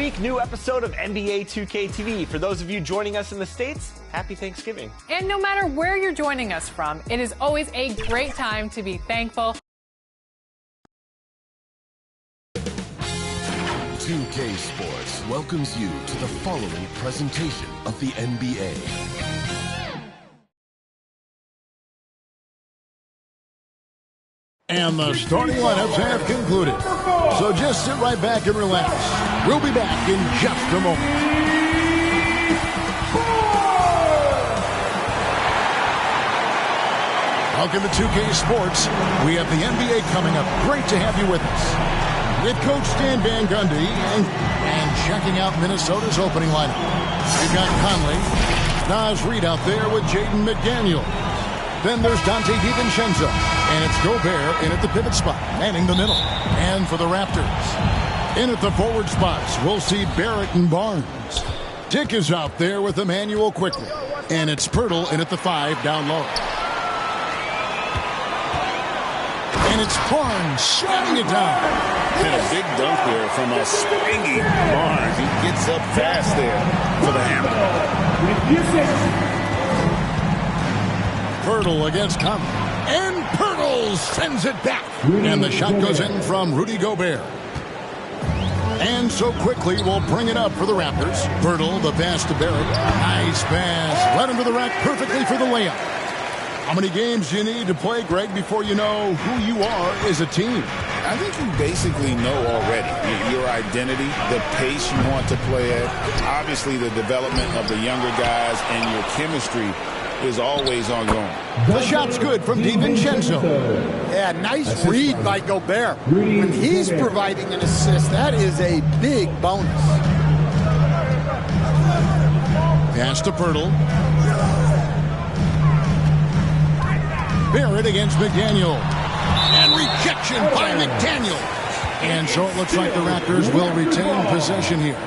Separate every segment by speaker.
Speaker 1: week, new episode of NBA 2K TV. For those of you joining us in the States, happy Thanksgiving.
Speaker 2: And no matter where you're joining us from, it is always a great time to be thankful.
Speaker 3: 2K Sports welcomes you to the following presentation of the NBA.
Speaker 4: And the starting lineups have concluded. So just sit right back and relax. We'll be back in just a moment. Welcome to 2K Sports. We have the NBA coming up. Great to have you with us. With Coach Stan Van Gundy and checking out Minnesota's opening lineup. We've got Conley, Naz Reid out there with Jaden McDaniel. Then there's Dante DiVincenzo. And it's Gobert in at the pivot spot, manning the middle. And for the Raptors, in at the forward spots, we'll see Barrett and Barnes. Dick is out there with Emmanuel quickly. And it's Pirtle in at the 5 down low. And it's Barnes slamming it down.
Speaker 5: And a big dunk there from a springy Barnes. He gets up fast there for the hammer.
Speaker 4: Pirtle against Conley. And Pirtle sends it back. And the shot goes in from Rudy Gobert. And so quickly we'll bring it up for the Raptors. Pirtle, the pass to Barrett. Nice pass. Right under the rack perfectly for the layup. How many games do you need to play, Greg, before you know who you are as a team?
Speaker 5: I think you basically know already your identity, the pace you want to play at, obviously the development of the younger guys, and your chemistry is always ongoing.
Speaker 4: The shot's good from DiVincenzo.
Speaker 6: Yeah, nice read by Gobert. When he's providing an assist, that is a big bonus.
Speaker 4: Pass to Pirtle. Barrett against McDaniel. And rejection by McDaniel. And so it looks like the Raptors will retain possession here.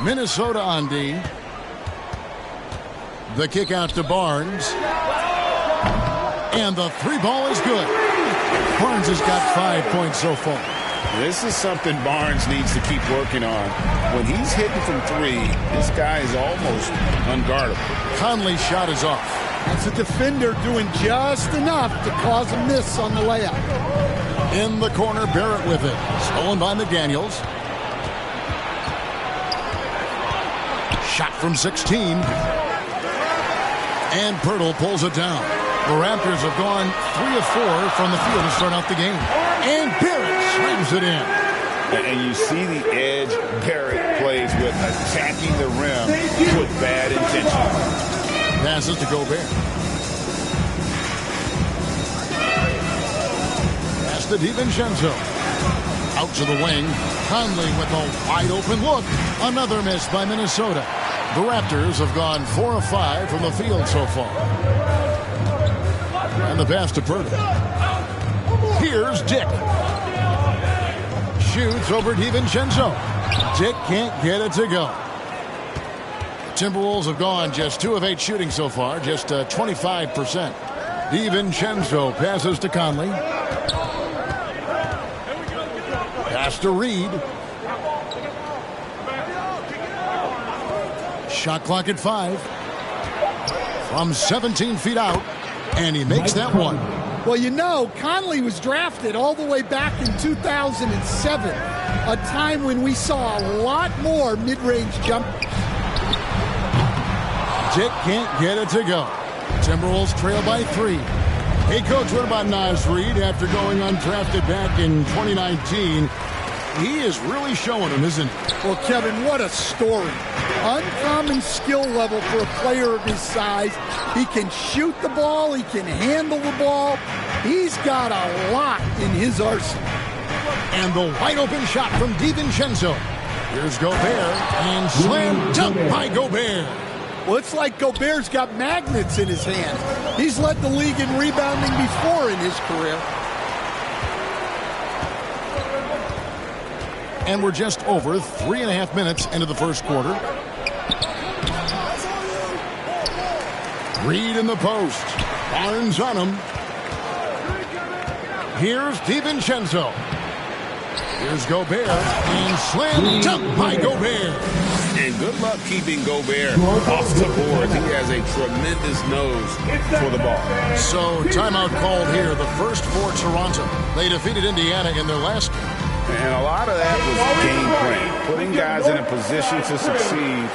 Speaker 4: Minnesota on D. The kick out to Barnes. And the three ball is good. Barnes has got 5 points so far.
Speaker 5: This is something Barnes needs to keep working on. When he's hitting from three, this guy is almost unguardable.
Speaker 4: Conley's shot is off.
Speaker 6: That's a defender doing just enough to cause a miss on the layup.
Speaker 4: In the corner, Barrett with it. Stolen by McDaniels. Shot from 16. And Pirtle pulls it down. The Raptors have gone 3 of 4 from the field to start out the game. And Barrett slams it in.
Speaker 5: And you see the edge Barrett plays with, attacking the rim with bad intention.
Speaker 4: Passes to Gobert. Pass to DiVincenzo. Out to the wing. Conley with a wide open look. Another miss by Minnesota. The Raptors have gone 4 of 5 from the field so far. And the pass to Pirtle. Here's Dick. Shoots over DiVincenzo. Dick can't get it to go. Timberwolves have gone just 2 of 8 shooting so far, just 25%. DiVincenzo passes to Conley. Pass to Reid. Shot clock at 5. From 17 feet out. And he makes that one.
Speaker 6: Well, you know, Conley was drafted all the way back in 2007, a time when we saw a lot more mid-range jumpers.
Speaker 4: Dick can't get it to go. Timberwolves trail by 3. Hey, Coach, what about Naz Reid after going undrafted back in 2019? He is really showing him, isn't he?
Speaker 6: Well, Kevin, what a story. Uncommon skill level for a player of his size. He can shoot the ball. He can handle the ball. He's got a lot in his arsenal.
Speaker 4: And the wide open shot from DiVincenzo. Here's Gobert. And slam dunk by Gobert.
Speaker 6: Well, it's like Gobert's got magnets in his hands. He's led the league in rebounding before in his career.
Speaker 4: And we're just over 3.5 minutes into the first quarter. Reid in the post. Barnes on him. Here's DiVincenzo. Here's Gobert, and slammed up by Gobert.
Speaker 5: And good luck keeping Gobert off the board. He has a tremendous nose for the ball.
Speaker 4: So, timeout called here, the first for Toronto. They defeated Indiana in their last game.
Speaker 5: And a lot of that was game plan, putting guys in a position to succeed,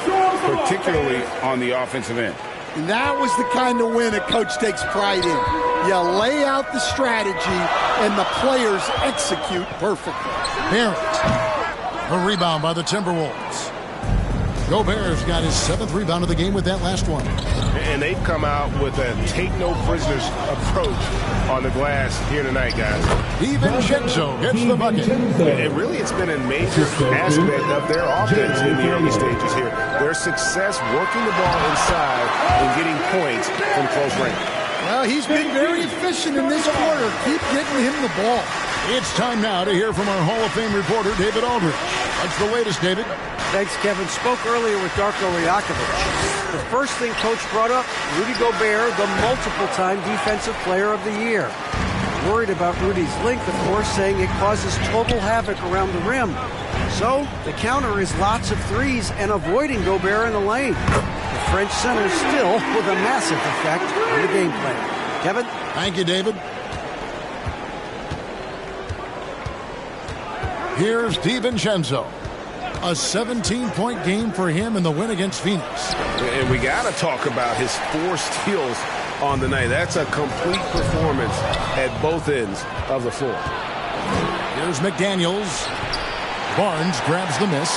Speaker 5: particularly on the offensive end.
Speaker 6: And that was the kind of win a coach takes pride in. You lay out the strategy, and the players execute perfectly.
Speaker 4: Barrett, a rebound by the Timberwolves. Gobert's got his 7th rebound of the game with that last one.
Speaker 7: And they've come out with a take-no-prisoners approach on the glass here tonight, guys.
Speaker 4: DiVincenzo gets the bucket.
Speaker 7: And really, it's been a major aspect of their offense in the early stages here. Their success working the ball inside and getting points from close range.
Speaker 6: Well, he's been very efficient in this quarter. Keep getting him the ball.
Speaker 4: It's time now to hear from our Hall of Fame reporter, David Aldridge. What's the latest, David?
Speaker 8: Thanks, Kevin. Spoke earlier with Darko Rajakovic. The first thing Coach brought up, Rudy Gobert, the multiple-time Defensive Player of the Year. Worried about Rudy's length, of course, saying it causes total havoc around the rim. So the counter is lots of threes and avoiding Gobert in the lane. The French center still with a massive effect on the game plan. Kevin?
Speaker 4: Thank you, David. Here's DiVincenzo. A 17-point game for him in the win against Phoenix.
Speaker 7: And we got to talk about his 4 steals on the night. That's a complete performance at both ends of the floor.
Speaker 4: Here's McDaniels. Barnes grabs the miss.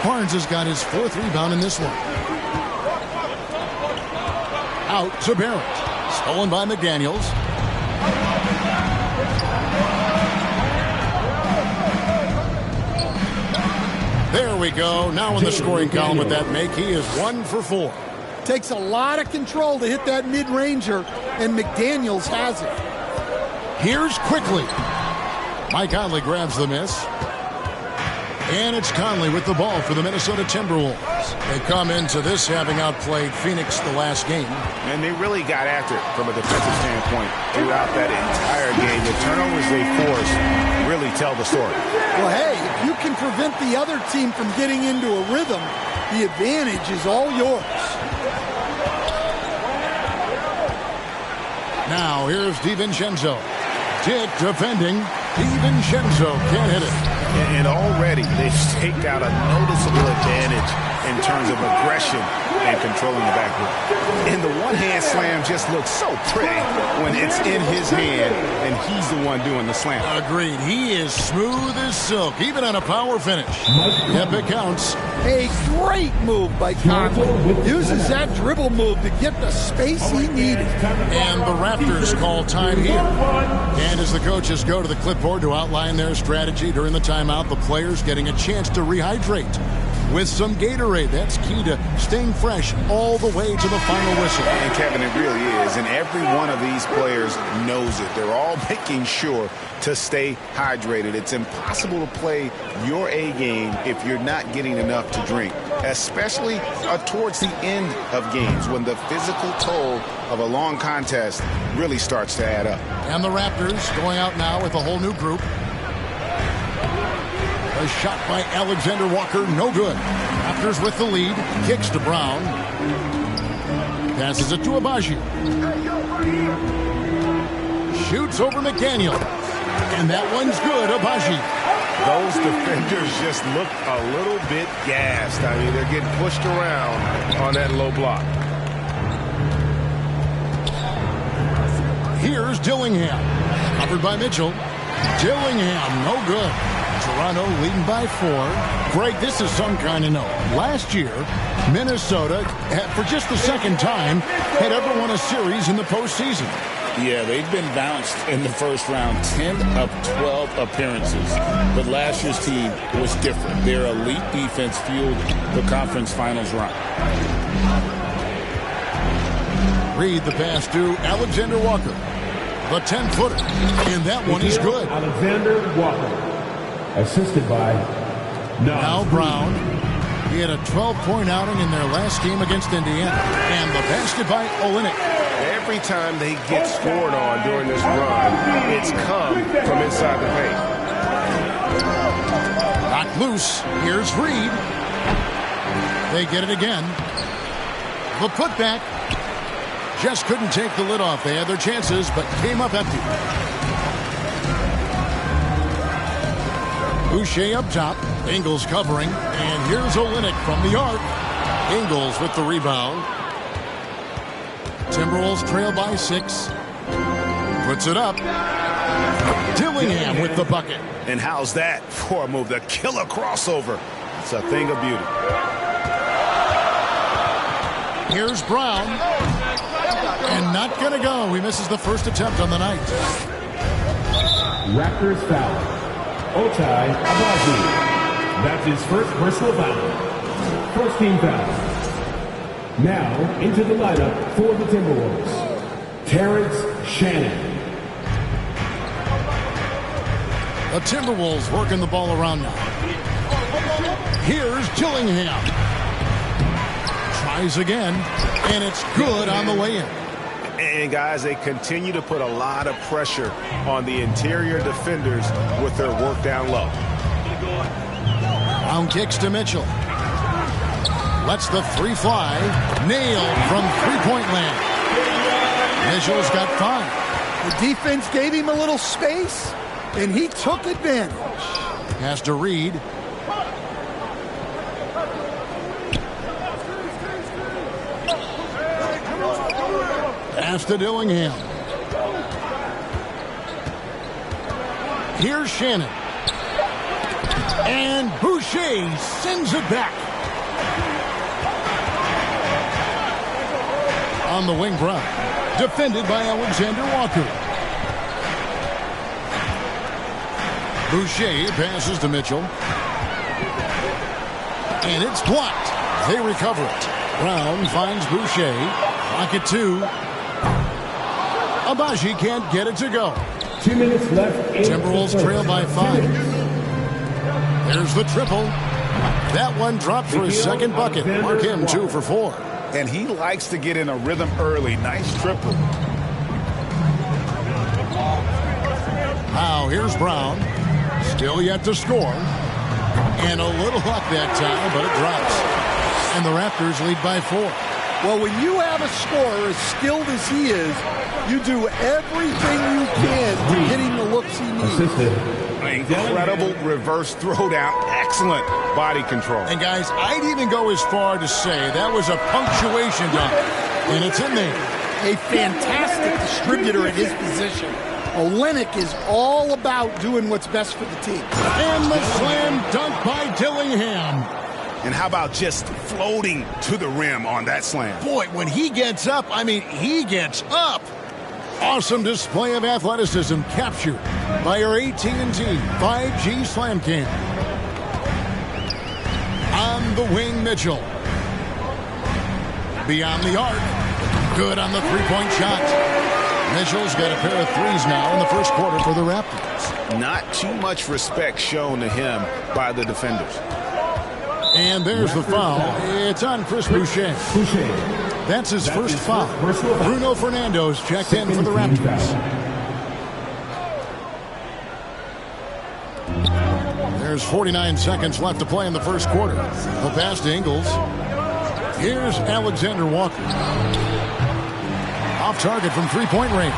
Speaker 4: Barnes has got his 4th rebound in this one. Out to Barrett. Stolen by McDaniels. There we go. Now in the scoring column with that make, he is 1 for 4.
Speaker 6: Takes a lot of control to hit that mid-ranger, and McDaniels has it.
Speaker 4: Here's Quickly. Mike Conley grabs the miss. And it's Conley with the ball for the Minnesota Timberwolves. They come into this having outplayed Phoenix the last game.
Speaker 5: And they really got after it from a defensive standpoint throughout that entire game. The turnovers they forced really tell the story.
Speaker 6: Well, hey, if you can prevent the other team from getting into a rhythm, the advantage is all yours.
Speaker 4: Now here's DiVincenzo. Tick defending. DiVincenzo can't hit it.
Speaker 5: And already they've staked out a noticeable advantage in terms of aggression and controlling the backboard. And the one-hand slam just looks so pretty when it's in his hand and he's the one doing the slam.
Speaker 4: Agreed. He is smooth as silk, even on a power finish. Yep, it counts.
Speaker 6: A great move by Conley. Uses that dribble move to get the space he needed.
Speaker 4: And the Raptors call time here. And as the coaches go to the clipboard to outline their strategy during the timeout, the players getting a chance to rehydrate with some Gatorade. That's key to staying fresh all the way to the final whistle.
Speaker 5: And Kevin, it really is. And every one of these players knows it. They're all making sure to stay hydrated. It's impossible to play your A game if you're not getting enough to drink, especially towards the end of games when the physical toll of a long contest really starts to add up.
Speaker 4: And the Raptors going out now with a whole new group. A shot by Alexander Walker, no good. Raptors with the lead, kicks to Brown. Passes it to Abaji. Shoots over McDaniel. And that one's good, Abaji.
Speaker 7: Those defenders just look a little bit gassed. I mean, they're getting pushed around on that low block.
Speaker 4: Here's Dillingham. Covered by Mitchell. Dillingham, no good. Toronto leading by 4. Greg, this is some kind of note. Last year, Minnesota, for just the second time, had ever won a series in the postseason.
Speaker 5: Yeah, they've been bounced in the first round, 10 of 12 appearances. But last year's team was different. Their elite defense fueled the conference finals run.
Speaker 4: Reed the pass to Alexander Walker. The 10-footer. And that one is good.
Speaker 9: Alexander Walker. Assisted by
Speaker 4: now Brown. He had a 12-point outing in their last game against Indiana. And the basket by Olynyk.
Speaker 7: Every time they get scored on during this run, it's come from inside the paint.
Speaker 4: Knocked loose. Here's Reed. They get it again. The putback. Just couldn't take the lid off. They had their chances, but came up empty. Boucher up top. Ingles covering. And here's Olynyk from the arc. Ingles with the rebound. Timberwolves trail by 6. Puts it up. Dillingham with the bucket.
Speaker 5: And how's that for a move? The killer crossover. It's a thing of beauty.
Speaker 4: Here's Brown. And not going to go. He misses the first attempt on the night.
Speaker 9: Raptors foul. Ochai Agbaji. That's his first personal foul. First team foul. Now into the lineup for the Timberwolves. Terrence Shannon.
Speaker 4: The Timberwolves working the ball around now. Here's Dillingham. Tries again, and it's good on the way in.
Speaker 5: And guys, they continue to put a lot of pressure on the interior defenders with their work down low.
Speaker 4: Brown kicks to Mitchell. Lets the three fly. Nailed from three-point land. Mitchell's got 5.
Speaker 6: The defense gave him a little space, and he took advantage.
Speaker 4: Has to Reed. Pass to Dillingham. Here's Shannon. And Boucher sends it back. On the wing, Brown. Defended by Alexander Walker. Boucher passes to Mitchell. And it's blocked. They recover it. Brown finds Boucher. Pocket 2. Agbaji can't get it to go.
Speaker 9: 2 minutes left.
Speaker 4: Timberwolves trail by 5. There's the triple. That one dropped for his second bucket. Mark him 2 for 4.
Speaker 5: And he likes to get in a rhythm early. Nice triple.
Speaker 4: Now here's Brown. Still yet to score. And a little luck that time, but it drops. And the Raptors lead by 4.
Speaker 6: Well, when you have a scorer as skilled as he is, you do everything you can to get him the looks he needs.
Speaker 5: Incredible reverse throwdown. Excellent body control.
Speaker 4: And guys, I'd even go as far to say that was a punctuation dunk. And it's in there.
Speaker 6: A fantastic distributor at his position. Olynyk is all about doing what's best for the team.
Speaker 4: And the slam dunk by Dillingham.
Speaker 5: And how about just floating to the rim on that slam?
Speaker 4: Boy, when he gets up, I mean, he gets up. Awesome display of athleticism captured by our AT&T 5G Slam Cam. On the wing, Mitchell. Beyond the arc. Good on the three-point shot. Mitchell's got a pair of threes now in the first quarter for the Raptors.
Speaker 5: Not too much respect shown to him by the defenders.
Speaker 4: And there's the foul. It's on Chris Boucher. That's his first foul. Bruno Fernando's checked in for the Raptors. There's 49 seconds left to play in the first quarter. The pass to Ingles. Here's Alexander Walker. Off target from three-point range.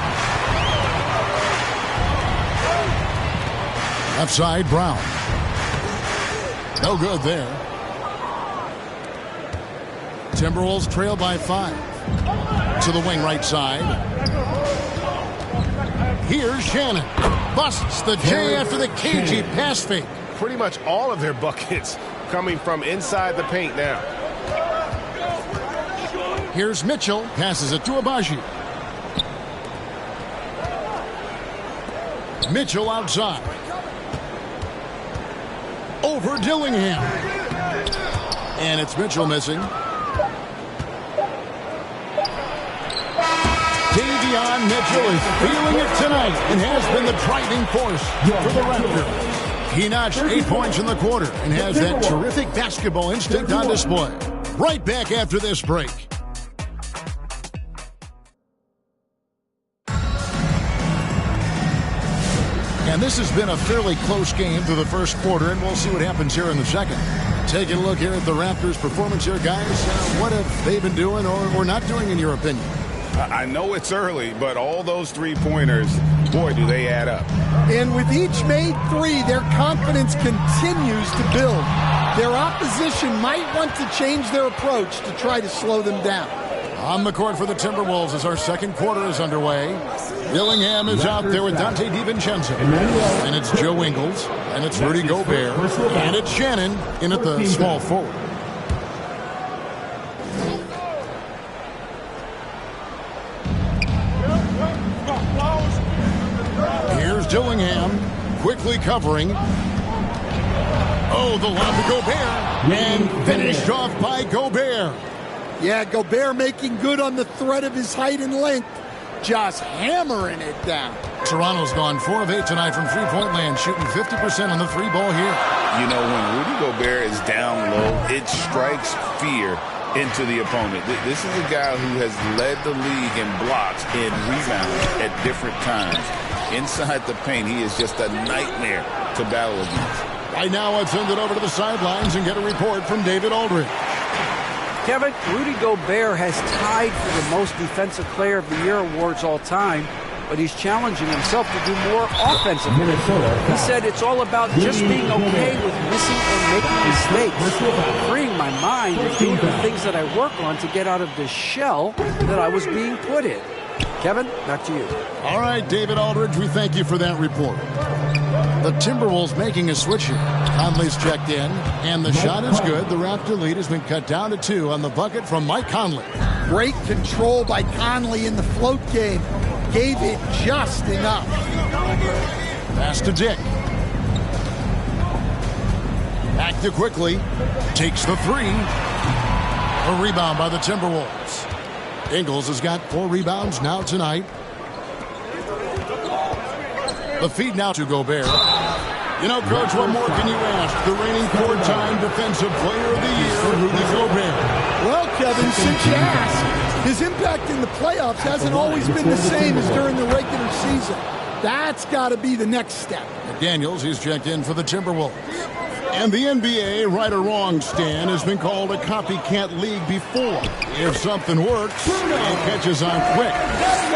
Speaker 4: Left side, Brown. No good there. Timberwolves trail by 5. To the wing right side. Here's Shannon. Busts the J after the cagey pass fake.
Speaker 7: Pretty much all of their buckets coming from inside the paint now.
Speaker 4: Here's Mitchell. Passes it to Agbaji. Mitchell outside. Over Dillingham. And it's Mitchell missing. Davion Mitchell is feeling it tonight and has been the driving force for the Raptors. He notched 8 points in the quarter and has that terrific basketball instinct on display. Right back after this break. And this has been a fairly close game through the first quarter, and we'll see what happens here in the second. Taking a look here at the Raptors' performance here, guys. What have they been doing or not doing, in your opinion?
Speaker 5: I know it's early, but all those three-pointers, boy, do they add up.
Speaker 6: And with each made three, their confidence continues to build. Their opposition might want to change their approach to try to slow them down.
Speaker 4: On the court for the Timberwolves as our second quarter is underway. Dillingham is out there with Dante DiVincenzo. And it's Joe Ingles. And it's Rudy Gobert. And it's Shannon in at the small forward. Here's Dillingham quickly covering. Oh, the lob to Gobert. And finished off by Gobert.
Speaker 6: Yeah, Gobert making good on the threat of his height and length. Just hammering it down.
Speaker 4: Toronto's gone 4 of 8 tonight from three-point land, shooting 50% on the three ball here.
Speaker 5: You know, when Rudy Gobert is down low, it strikes fear into the opponent. This is a guy who has led the league in blocks and rebounds at different times. Inside the paint, he is just a nightmare to battle against.
Speaker 4: Right now, let's send it over to the sidelines and get a report from David Aldridge.
Speaker 8: Kevin, Rudy Gobert has tied for the most defensive player of the year awards all time, but he's challenging himself to do more offensively. He said it's all about just being okay with missing and making mistakes, freeing my mind and doing the things that I work on to get out of this shell that I was being put in. Kevin, back to you.
Speaker 4: All right, David Aldridge, we thank you for that report. The Timberwolves making a switch here. Conley's checked in, and the shot is good. The Raptor lead has been cut down to 2 on the bucket from Mike Conley.
Speaker 6: Great control by Conley in the float game. Gave it just enough.
Speaker 4: Pass to Dick. Back to Quickly. Takes the 3. A rebound by the Timberwolves. Ingles has got 4 rebounds now tonight. The feed now to Gobert. You know, Coach, what more can you ask? The reigning 4-time Defensive Player of the Year, Rudy Gobert.
Speaker 6: Well, Kevin, since you asked, his impact in the playoffs hasn't always been the same as during the regular season. That's got to be the next step.
Speaker 4: McDaniels, he's checked in for the Timberwolves. And the NBA, right or wrong, Stan, has been called a copycat league before. If something works, it catches on quick.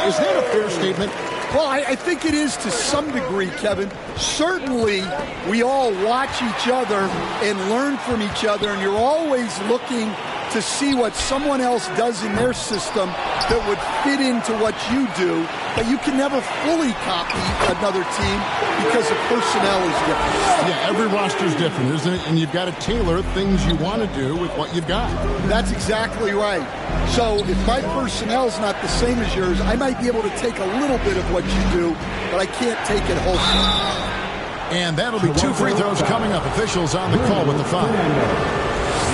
Speaker 4: Is that a fair statement?
Speaker 6: Well, I think it is to some degree, Kevin. Certainly, we all watch each other and learn from each other, and you're always looking to see what someone else does in their system that would fit into what you do, but you can never fully copy another team because the personnel is different.
Speaker 4: Yeah, every roster's different, isn't it? And you've got to tailor things you want to do with what you've got.
Speaker 6: That's exactly right. So if my personnel's not the same as yours, I might be able to take a little bit of what you do, but I can't take it wholesale.
Speaker 4: And that'll be 2 free throws coming up. Officials on the call with the foul.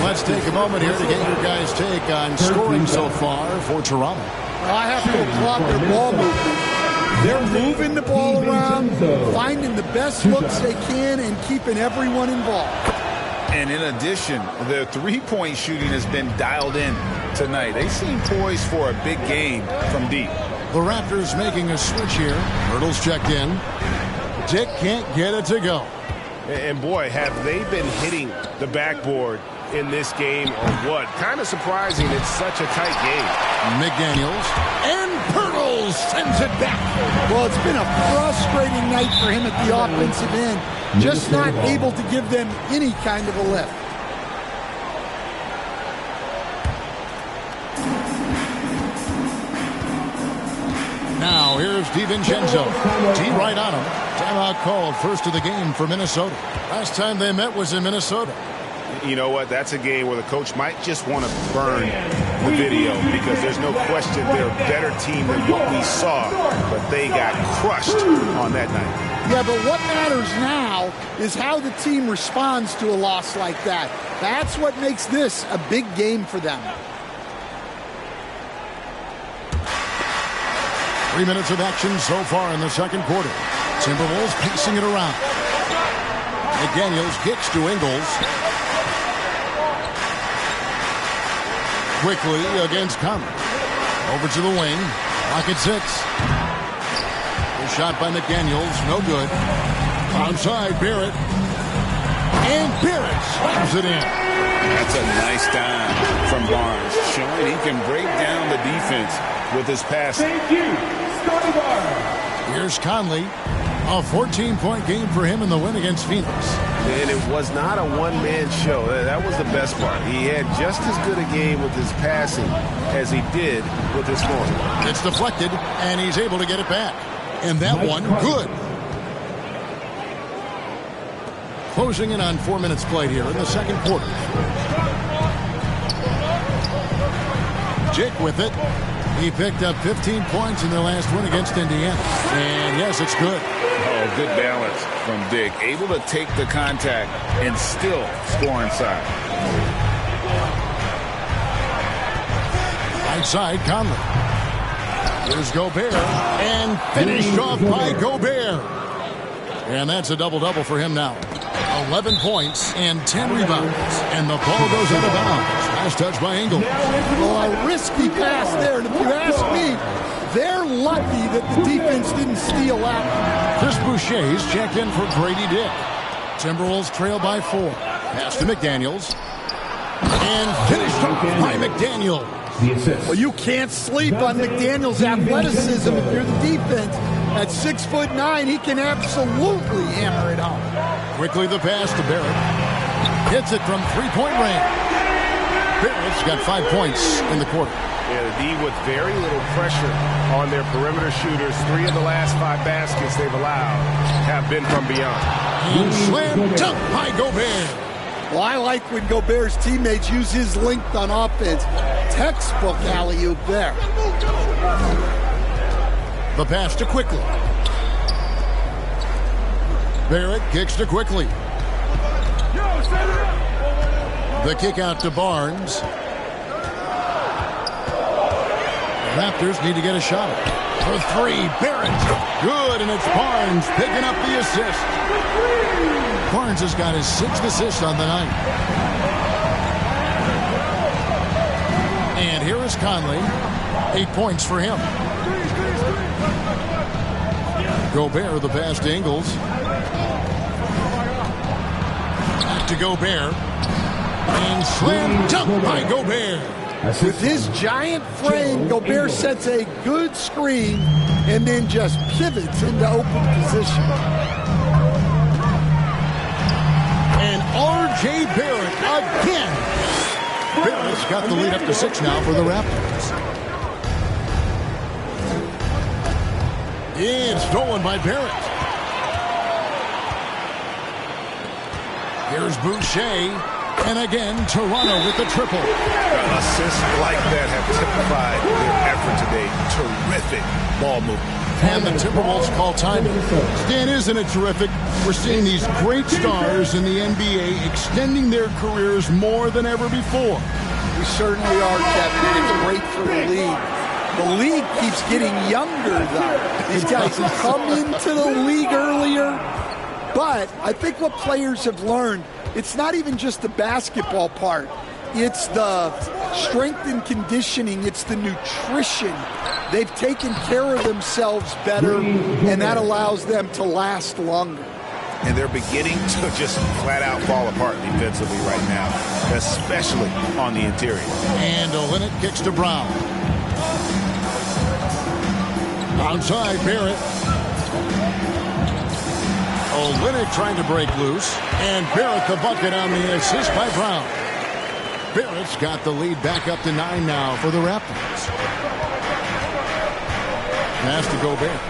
Speaker 4: Let's take a moment here to get your guys' take on scoring so far for Toronto.
Speaker 6: I have to applaud their ball movement. They're moving the ball around, finding the best looks they can, and keeping everyone involved.
Speaker 5: And in addition, their three-point shooting has been dialed in tonight. They seem poised for a big game from deep.
Speaker 4: The Raptors making a switch here. Hurdle's checked in. Dick can't get it to go.
Speaker 7: And boy, have they been hitting the backboard in this game or what? Kind of surprising it's such a tight game.
Speaker 4: McDaniels. And Pirtle sends it back.
Speaker 6: Well, it's been a frustrating night for him at the offensive end. Just not able to give them any kind of a lift.
Speaker 4: Now here's DiVincenzo. T right on him. Timeout called, first of the game for Minnesota. Last time they met was in Minnesota.
Speaker 7: You know what? That's a game where the coach might just want to burn the video because there's no question they're a better team than what we saw, but they got crushed on that night.
Speaker 6: Yeah, but what matters now is how the team responds to a loss like that. That's what makes this a big game for them.
Speaker 4: 3 minutes of action so far in the second quarter. Timberwolves pacing it around. McDaniels kicks to Ingles. Quickly against Conley. Over to the wing. Pocket 6. The shot by McDaniels. No good. Onside Barrett. And Barrett slams it in.
Speaker 5: That's a nice dime from Barnes, showing he can break down the defense with his passing.
Speaker 9: Thank you, Scotty Barnes.
Speaker 4: Here's Conley. A 14-point game for him in the win against Phoenix.
Speaker 7: And it was not a one-man show. That was the best part. He had just as good a game with his passing as he did with his scoring.
Speaker 4: It's deflected, and he's able to get it back. And that one, good. Closing in on 4 minutes played here in the second quarter. Jake with it. He picked up 15 points in their last win against Indiana. And yes, it's good.
Speaker 5: Oh, good balance from Dick. Able to take the contact and still score inside.
Speaker 4: Right side, Conley. Here's Gobert. And finished off by Gobert. And that's a double-double for him now. 11 points and 10 rebounds. And the ball goes out of bounds. Last touch by Ingles.
Speaker 6: Well, a risky pass there. And if you ask me, they're lucky that the defense didn't steal out.
Speaker 4: Chris Boucher's checked in for Grady Dick. Timberwolves trail by 4. Pass to McDaniels. And finished off by McDaniels.
Speaker 6: Well, you can't sleep on McDaniels' athleticism if you're the defense. At 6'9", he can absolutely hammer it home.
Speaker 4: Quickly the pass to Barrett. Hits it from three-point range. Barrett's got 5 points in the quarter.
Speaker 7: Yeah, the D with very little pressure on their perimeter shooters. 3 of the last 5 baskets they've allowed have been from beyond.
Speaker 4: And slam dunk by Gobert.
Speaker 6: Well, I like when Gobert's teammates use his length on offense. Textbook alley-oop there.
Speaker 4: The pass to Quickly. Barrett kicks to Quickly. The kick out to Barnes. The Raptors need to get a shot. For 3, Barrett. Good, and it's Barnes picking up the assist. Barnes has got his 6th assist on the night. And here is Conley. 8 points for him. Gobert, the pass to Ingles. Back to Gobert. And slam dunk by Gobert.
Speaker 6: With his giant frame, Gobert sets a good screen and then just pivots into open position.
Speaker 4: And R.J. Barrett again. Barrett's got the lead up to 6 now for the Raptors. It's stolen by Barrett. Here's Boucher. And again, Toronto with the triple.
Speaker 7: Assists like that have typified their effort today. Terrific ball movement.
Speaker 4: And the Timberwolves call time. Stan, isn't it terrific? We're seeing these great stars in the NBA extending their careers more than ever before.
Speaker 6: We certainly are, Kevin. It's great for the league. The league keeps getting younger, though. These guys come into the league earlier. But I think what players have learned, it's not even just the basketball part. It's the strength and conditioning. It's the nutrition. They've taken care of themselves better, and that allows them to last longer.
Speaker 7: And they're beginning to just flat out fall apart defensively right now, especially on the interior.
Speaker 4: And Olynyk kicks to Brown. Outside, Barrett. Olynyk trying to break loose. And Barrett the bucket on the assist by Brown. Barrett's got the lead back up to 9 now for the Raptors. Pass to Gobert.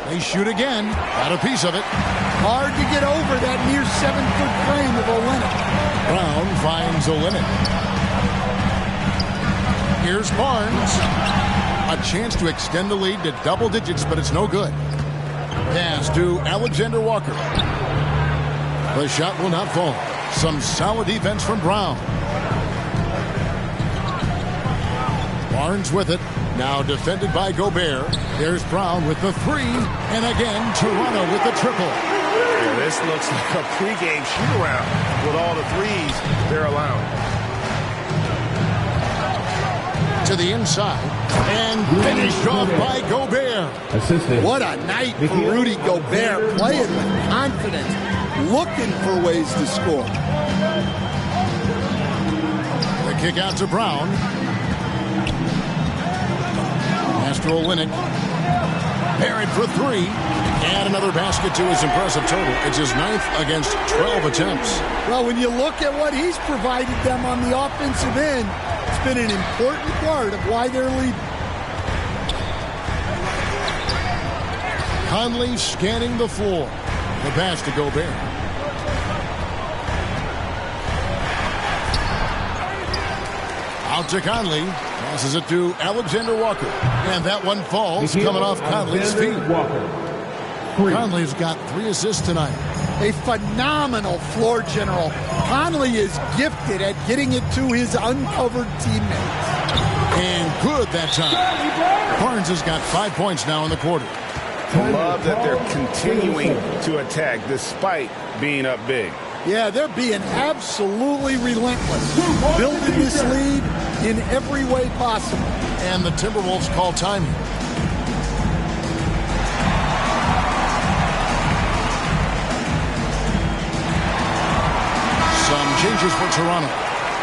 Speaker 4: They shoot again. Got a piece of it.
Speaker 6: Hard to get over that near 7-foot frame of Olynyk.
Speaker 4: Brown finds Olynyk. Here's Barnes. A chance to extend the lead to double digits, but it's no good. Pass to Alexander Walker. The shot will not fall. Some solid defense from Brown. Barnes with it. Now defended by Gobert. There's Brown with the three. And again, Toronto with the triple.
Speaker 7: Yeah, this looks like a pregame shoot-around with all the threes they're allowing.
Speaker 4: To the inside. And finished off by Gobert.
Speaker 9: Assistant.
Speaker 6: What a night for Rudy Gobert, playing with confidence, looking for ways to score.
Speaker 4: The kick out to Brown. Astro Linux. Barrett for three. And another basket to his impressive total. It's his 9th against 12 attempts.
Speaker 6: Well, when you look at what he's provided them on the offensive end, it's been an important part of why they're leading.
Speaker 4: Conley scanning the floor. The pass to Gobert. Out to Conley. Passes it to Alexander Walker. And that one falls coming off Conley's feet. Conley's got 3 assists tonight.
Speaker 6: A phenomenal floor general. Conley is gifted at getting it to his uncovered teammates.
Speaker 4: And good that time. Barnes has got 5 points now in the quarter.
Speaker 7: I love that they're continuing to attack despite being up big.
Speaker 6: Yeah, they're being absolutely relentless. Building this lead in every way possible.
Speaker 4: And the Timberwolves call time here. Some changes for Toronto.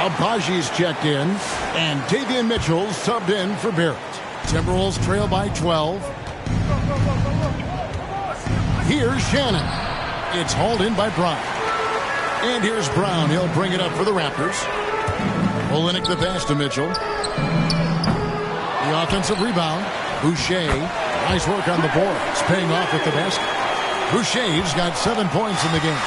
Speaker 4: Abaji's checked in, and Davion Mitchell's subbed in for Barrett. Timberwolves trail by 12. Here's Shannon. It's hauled in by Brown. And here's Brown. He'll bring it up for the Raptors. Olynyk the pass to Mitchell. The offensive rebound. Boucher. Nice work on the board. It's paying off with the basket. Boucher's got 7 points in the game.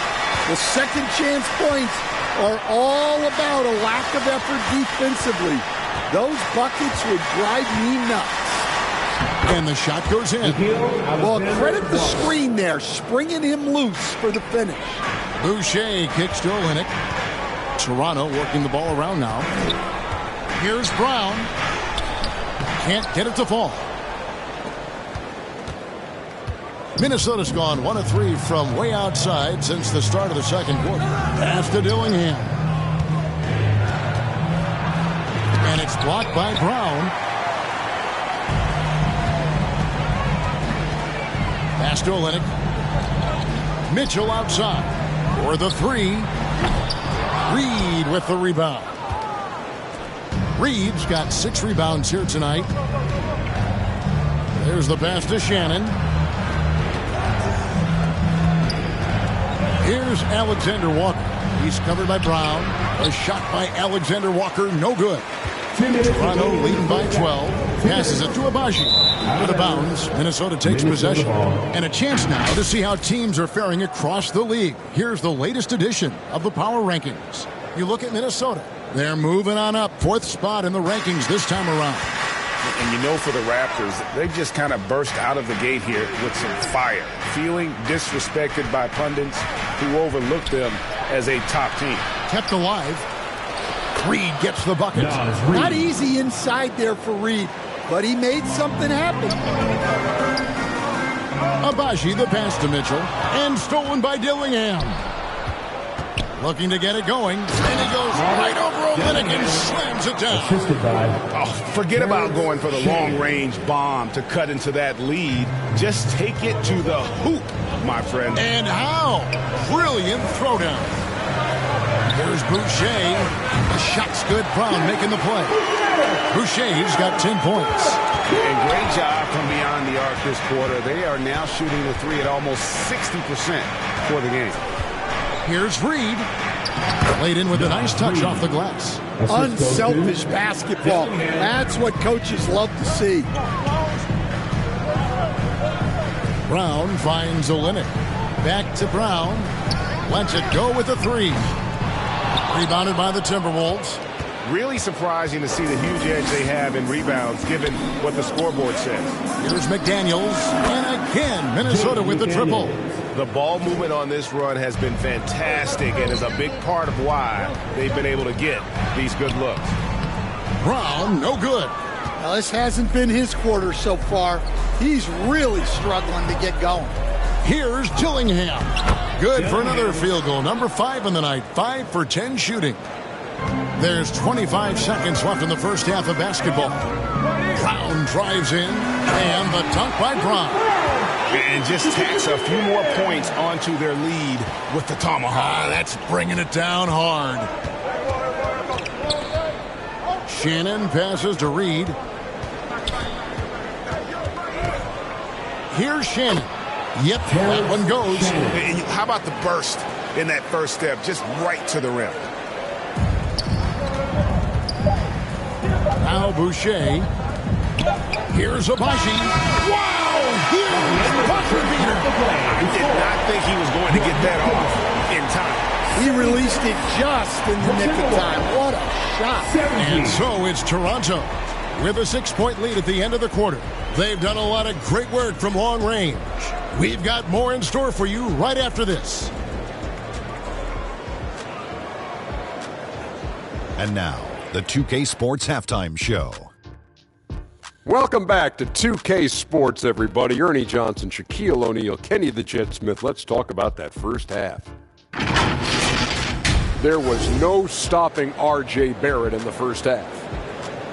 Speaker 6: The second chance points are all about a lack of effort defensively. Those buckets would drive me nuts.
Speaker 4: And the shot goes in.
Speaker 6: Well, credit the screen there, springing him loose for the finish.
Speaker 4: Boucher kicks to Olynyk. Toronto working the ball around now. Here's Brown. Can't get it to fall. Minnesota's gone 1 of 3 from way outside since the start of the second quarter. Pass to Dillingham. And it's blocked by Brown. Pass to Olynyk. Mitchell outside. For the three. Reed with the rebound. Reed's got 6 rebounds here tonight. There's the pass to Shannon. Here's Alexander Walker. He's covered by Brown. A shot by Alexander Walker, no good. Toronto leading by 12. Passes it to Abaji. Out of bounds, Minnesota takes possession. And a chance now to see how teams are faring across the league. Here's the latest edition of the Power Rankings. You look at Minnesota. They're moving on up. 4th spot in the rankings this time around.
Speaker 7: And you know, for the Raptors, they just kind of burst out of the gate here with some fire, feeling disrespected by pundits who overlooked them as a top team.
Speaker 4: Kept alive. Reed gets the bucket.
Speaker 6: Not easy inside there for Reed, but he made something happen.
Speaker 4: Abaji the pass to Mitchell, and stolen by Dillingham. Looking to get it going, and he goes right over Olynyk and slams it down.
Speaker 7: Oh, forget about going for the long-range bomb to cut into that lead. Just take it to the hoop, my friend.
Speaker 4: And how? Brilliant throwdown. There's Boucher. The shot's good. Brown making the play. Boucher's got 10 points.
Speaker 7: And great job from beyond the arc this quarter. They are now shooting the three at almost 60% for the game.
Speaker 4: Here's Reed. Played in with a nice touch off the glass.
Speaker 6: Unselfish basketball. That's what coaches love to see.
Speaker 4: Brown finds Olynyk. Back to Brown. Lets it go with a three. Rebounded by the Timberwolves.
Speaker 7: Really surprising to see the huge edge they have in rebounds, given what the scoreboard says.
Speaker 4: Here's McDaniels. And again, Minnesota with the triple.
Speaker 7: The ball movement on this run has been fantastic and is a big part of why they've been able to get these good looks.
Speaker 4: Brown, no good.
Speaker 6: Well, this hasn't been his quarter so far. He's really struggling to get going.
Speaker 4: Here's Dillingham. Good for another field goal. Number 5 in the night. 5 for 10 shooting. There's 25 seconds left in the first half of basketball. Brown drives in, and the dunk by Brown.
Speaker 5: And just tacks a few more points onto their lead with the tomahawk.
Speaker 4: That's bringing it down hard. Shannon passes to Reed. Here's Shannon. Yep, that one goes.
Speaker 5: And how about the burst in that first step, just right to the rim.
Speaker 4: Now Boucher. Here's Abaji. Wow! Huge buzzer beater.
Speaker 5: I did not think he was going to get that off in time.
Speaker 6: He released it just in the nick of time. What a shot.
Speaker 4: And so it's Toronto with a 6-point lead at the end of the quarter. They've done a lot of great work from long range. We've got more in store for you right after this.
Speaker 10: And now, the 2K Sports Halftime Show.
Speaker 11: Welcome back to 2K Sports, everybody. Ernie Johnson, Shaquille O'Neal, Kenny the Jet Smith. Let's talk about that first half. There was no stopping R.J. Barrett in the first half.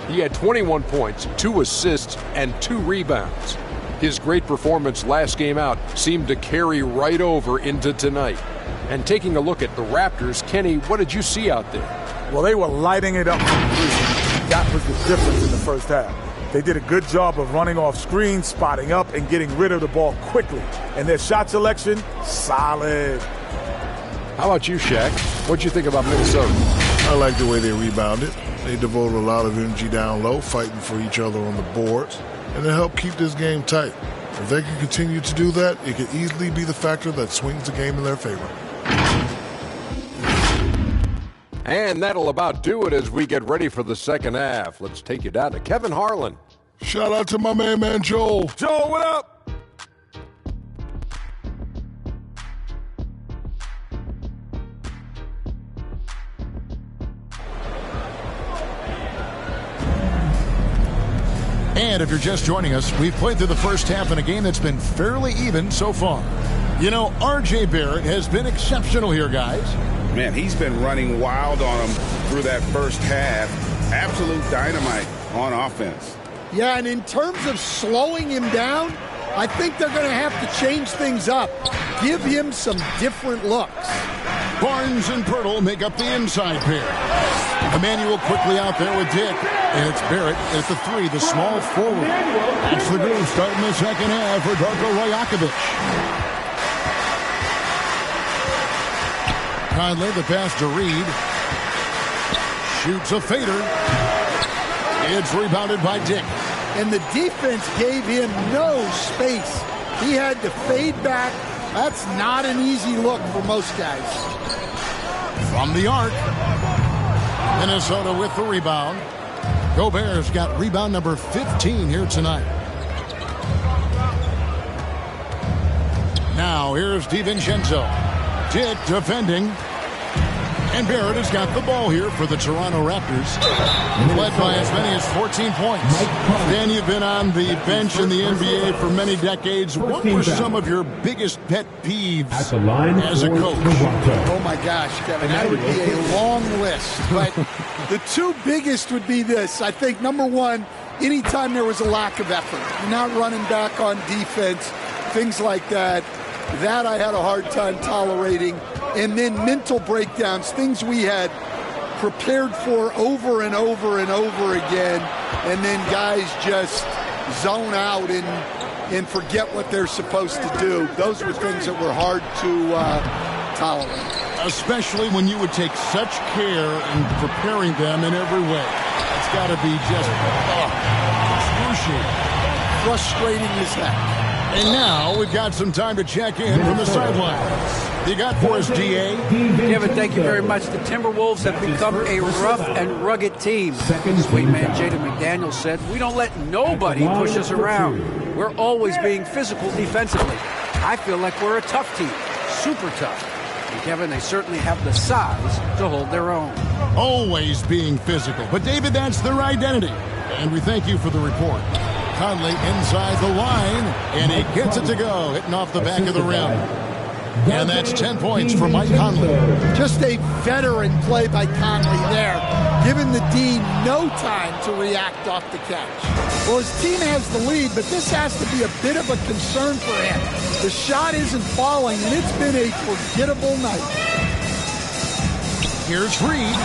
Speaker 11: He had 21 points, 2 assists, and 2 rebounds. His great performance last game out seemed to carry right over into tonight. And taking a look at the Raptors, Kenny, what did you see out there?
Speaker 12: Well, they were lighting it up from three. That was the difference in the first half. They did a good job of running off screens, spotting up, and getting rid of the ball quickly. And their shot selection, solid.
Speaker 11: How about you, Shaq? What'd you think about Minnesota?
Speaker 13: I like the way they rebounded. They devoted a lot of energy down low, fighting for each other on the boards, and it helped keep this game tight. If they can continue to do that, it could easily be the factor that swings the game in their favor.
Speaker 11: And that'll about do it as we get ready for the second half. Let's take you down to Kevin Harlan.
Speaker 13: Shout out to my man Joel.
Speaker 11: Joel, what up?
Speaker 4: And if you're just joining us, we've played through the first half in a game that's been fairly even so far. You know, R.J. Barrett has been exceptional here, guys.
Speaker 5: Man, he's been running wild on him through that first half. Absolute dynamite on offense.
Speaker 6: Yeah, and in terms of slowing him down, I think they're going to have to change things up. Give him some different looks.
Speaker 4: Barnes and Pirtle make up the inside pair. Emmanuel quickly out there with Dick. And it's Barrett at the 3, the small forward. That's the groove starting the second half for Darko Rajakovic. Conley, the pass to Reed. Shoots a fader. It's rebounded by Dick.
Speaker 6: And the defense gave him no space. He had to fade back. That's not an easy look for most guys.
Speaker 4: From the arc. Minnesota with the rebound. Gobert's got rebound number 15 here tonight. Now here's DiVincenzo. Dick defending. And Barrett has got the ball here for the Toronto Raptors. Led by as many as 14 points. Dan, you've been on the bench in the NBA for many decades. What were some of your biggest pet peeves as a coach?
Speaker 6: Oh my gosh, Kevin, that would be a long list. But the 2 biggest would be this. I think, number 1, anytime there was a lack of effort. You're not running back on defense, things like that. That I had a hard time tolerating. And then mental breakdowns, things we had prepared for over and over and over again, and then guys just zone out and forget what they're supposed to do. Those were things that were hard to tolerate.
Speaker 4: Especially when you would take such care in preparing them in every way. It's got to be just excruciating.
Speaker 6: Frustrating as heck.
Speaker 4: And now we've got some time to check in from the sidelines. You got for us, DA?
Speaker 8: Kevin, thank you very much. The Timberwolves have become a rough and rugged team. As wingman Jaden McDaniels said, we don't let nobody push us around. We're always being physical defensively. I feel like we're a tough team, super tough. And Kevin, they certainly have the size to hold their own.
Speaker 4: Always being physical. But David, that's their identity. And we thank you for the report. Conley inside the line, and he gets it to go, hitting off the back of the rim. And that's 10 points for Mike Conley.
Speaker 6: Just a veteran play by Conley there, giving the D no time to react off the catch. Well, his team has the lead, but this has to be a bit of a concern for him. The shot isn't falling, and it's been a forgettable night.
Speaker 4: Here's Reed.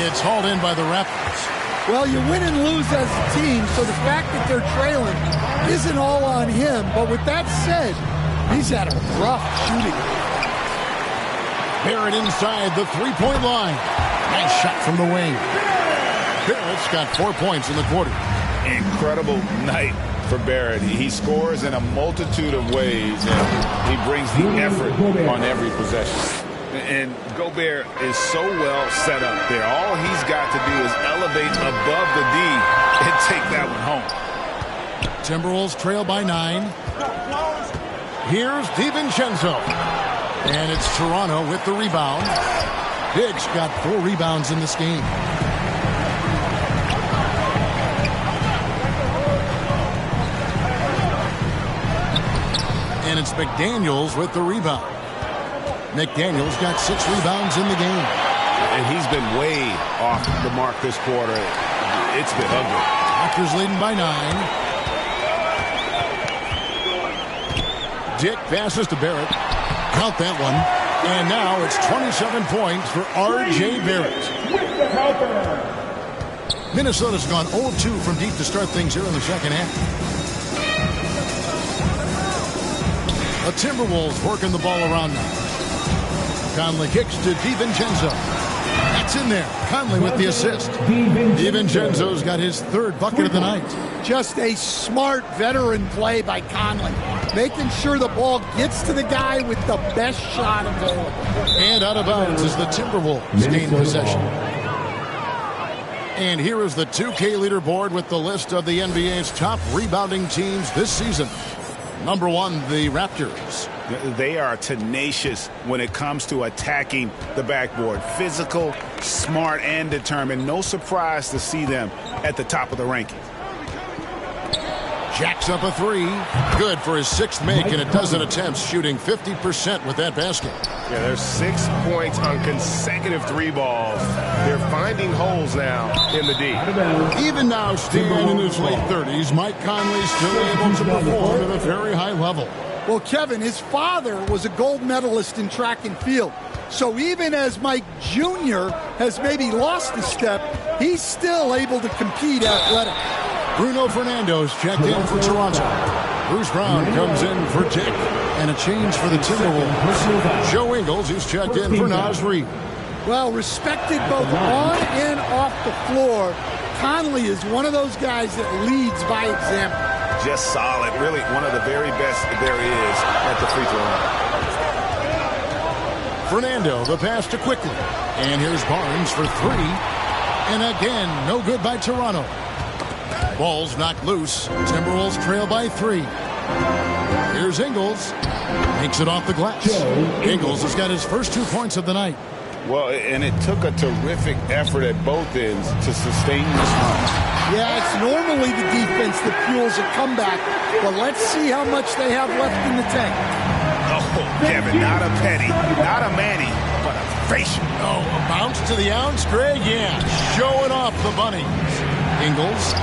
Speaker 4: It's hauled in by the Raptors.
Speaker 6: Well, you win and lose as a team, so the fact that they're trailing isn't all on him. But with that said, he's had a rough shooting.
Speaker 4: Barrett inside the three-point line. Nice shot from the wing. Barrett's got 4 points in the quarter.
Speaker 5: Incredible night for Barrett. He scores in a multitude of ways, and he brings the effort on every possession. And Gobert is so well set up there. All he's got to do is elevate above the D and take that one home.
Speaker 4: Timberwolves trail by 9. Here's DiVincenzo. And it's Toronto with the rebound. Diggs got 4 rebounds in this game. And it's McDaniels with the rebound. McDaniels got 6 rebounds in the game.
Speaker 5: And he's been way off the mark this quarter. It's been ugly.
Speaker 4: Raptors leading by 9. Dick passes to Barrett. Count that one. And now it's 27 points for R.J. Barrett. Minnesota's gone 0-2 from deep to start things here in the second half. The Timberwolves working the ball around now. Conley kicks to DiVincenzo. That's in there. Conley with the assist. DiVincenzo's got his 3rd bucket of the night.
Speaker 6: Just a smart veteran play by Conley, making sure the ball gets to the guy with the best shot available.
Speaker 4: And out of bounds as the Timberwolves gain possession. And here is the 2K leaderboard with the list of the NBA's top rebounding teams this season. Number 1, the Raptors.
Speaker 5: They are tenacious when it comes to attacking the backboard. Physical, smart, and determined. No surprise to see them at the top of the rankings.
Speaker 4: Jacks up a 3. Good for his 6th make in a dozen attempts, shooting 50% with that basket.
Speaker 7: Yeah, there's 6 points on consecutive 3 balls. They're finding holes now in the D.
Speaker 4: Even now, Stan in his late 30s, Mike Conley's still able to perform at a very high level.
Speaker 6: Well, Kevin, his father was a gold medalist in track and field. So even as Mike Jr. has maybe lost a step, he's still able to compete athletic.
Speaker 4: Bruno Fernando's checked in for Toronto. Bruce Brown comes in for Dick. And a change for the Timberwolves. Joe Ingles is checked in for Naz Reid.
Speaker 6: Well, respected both on and off the floor, Conley is one of those guys that leads by example.
Speaker 5: Just solid. Really one of the very best there is at the free throw line.
Speaker 4: Fernando, the pass to Quickly. And here's Barnes for 3. And again, no good by Toronto. Ball's knocked loose. Timberwolves trail by 3. Here's Ingles. Makes it off the glass. Ingles has got his first 2 points of the night.
Speaker 5: Well, and it took a terrific effort at both ends to sustain this run.
Speaker 6: Yeah, it's normally the defense that fuels a comeback, but let's see how much they have left in the tank.
Speaker 5: Oh, Kevin, not a Petty, not a Manny, but a facial.
Speaker 4: Oh, a bounce to the ounce, Greg? Yeah, showing off the bunnies. Ingles.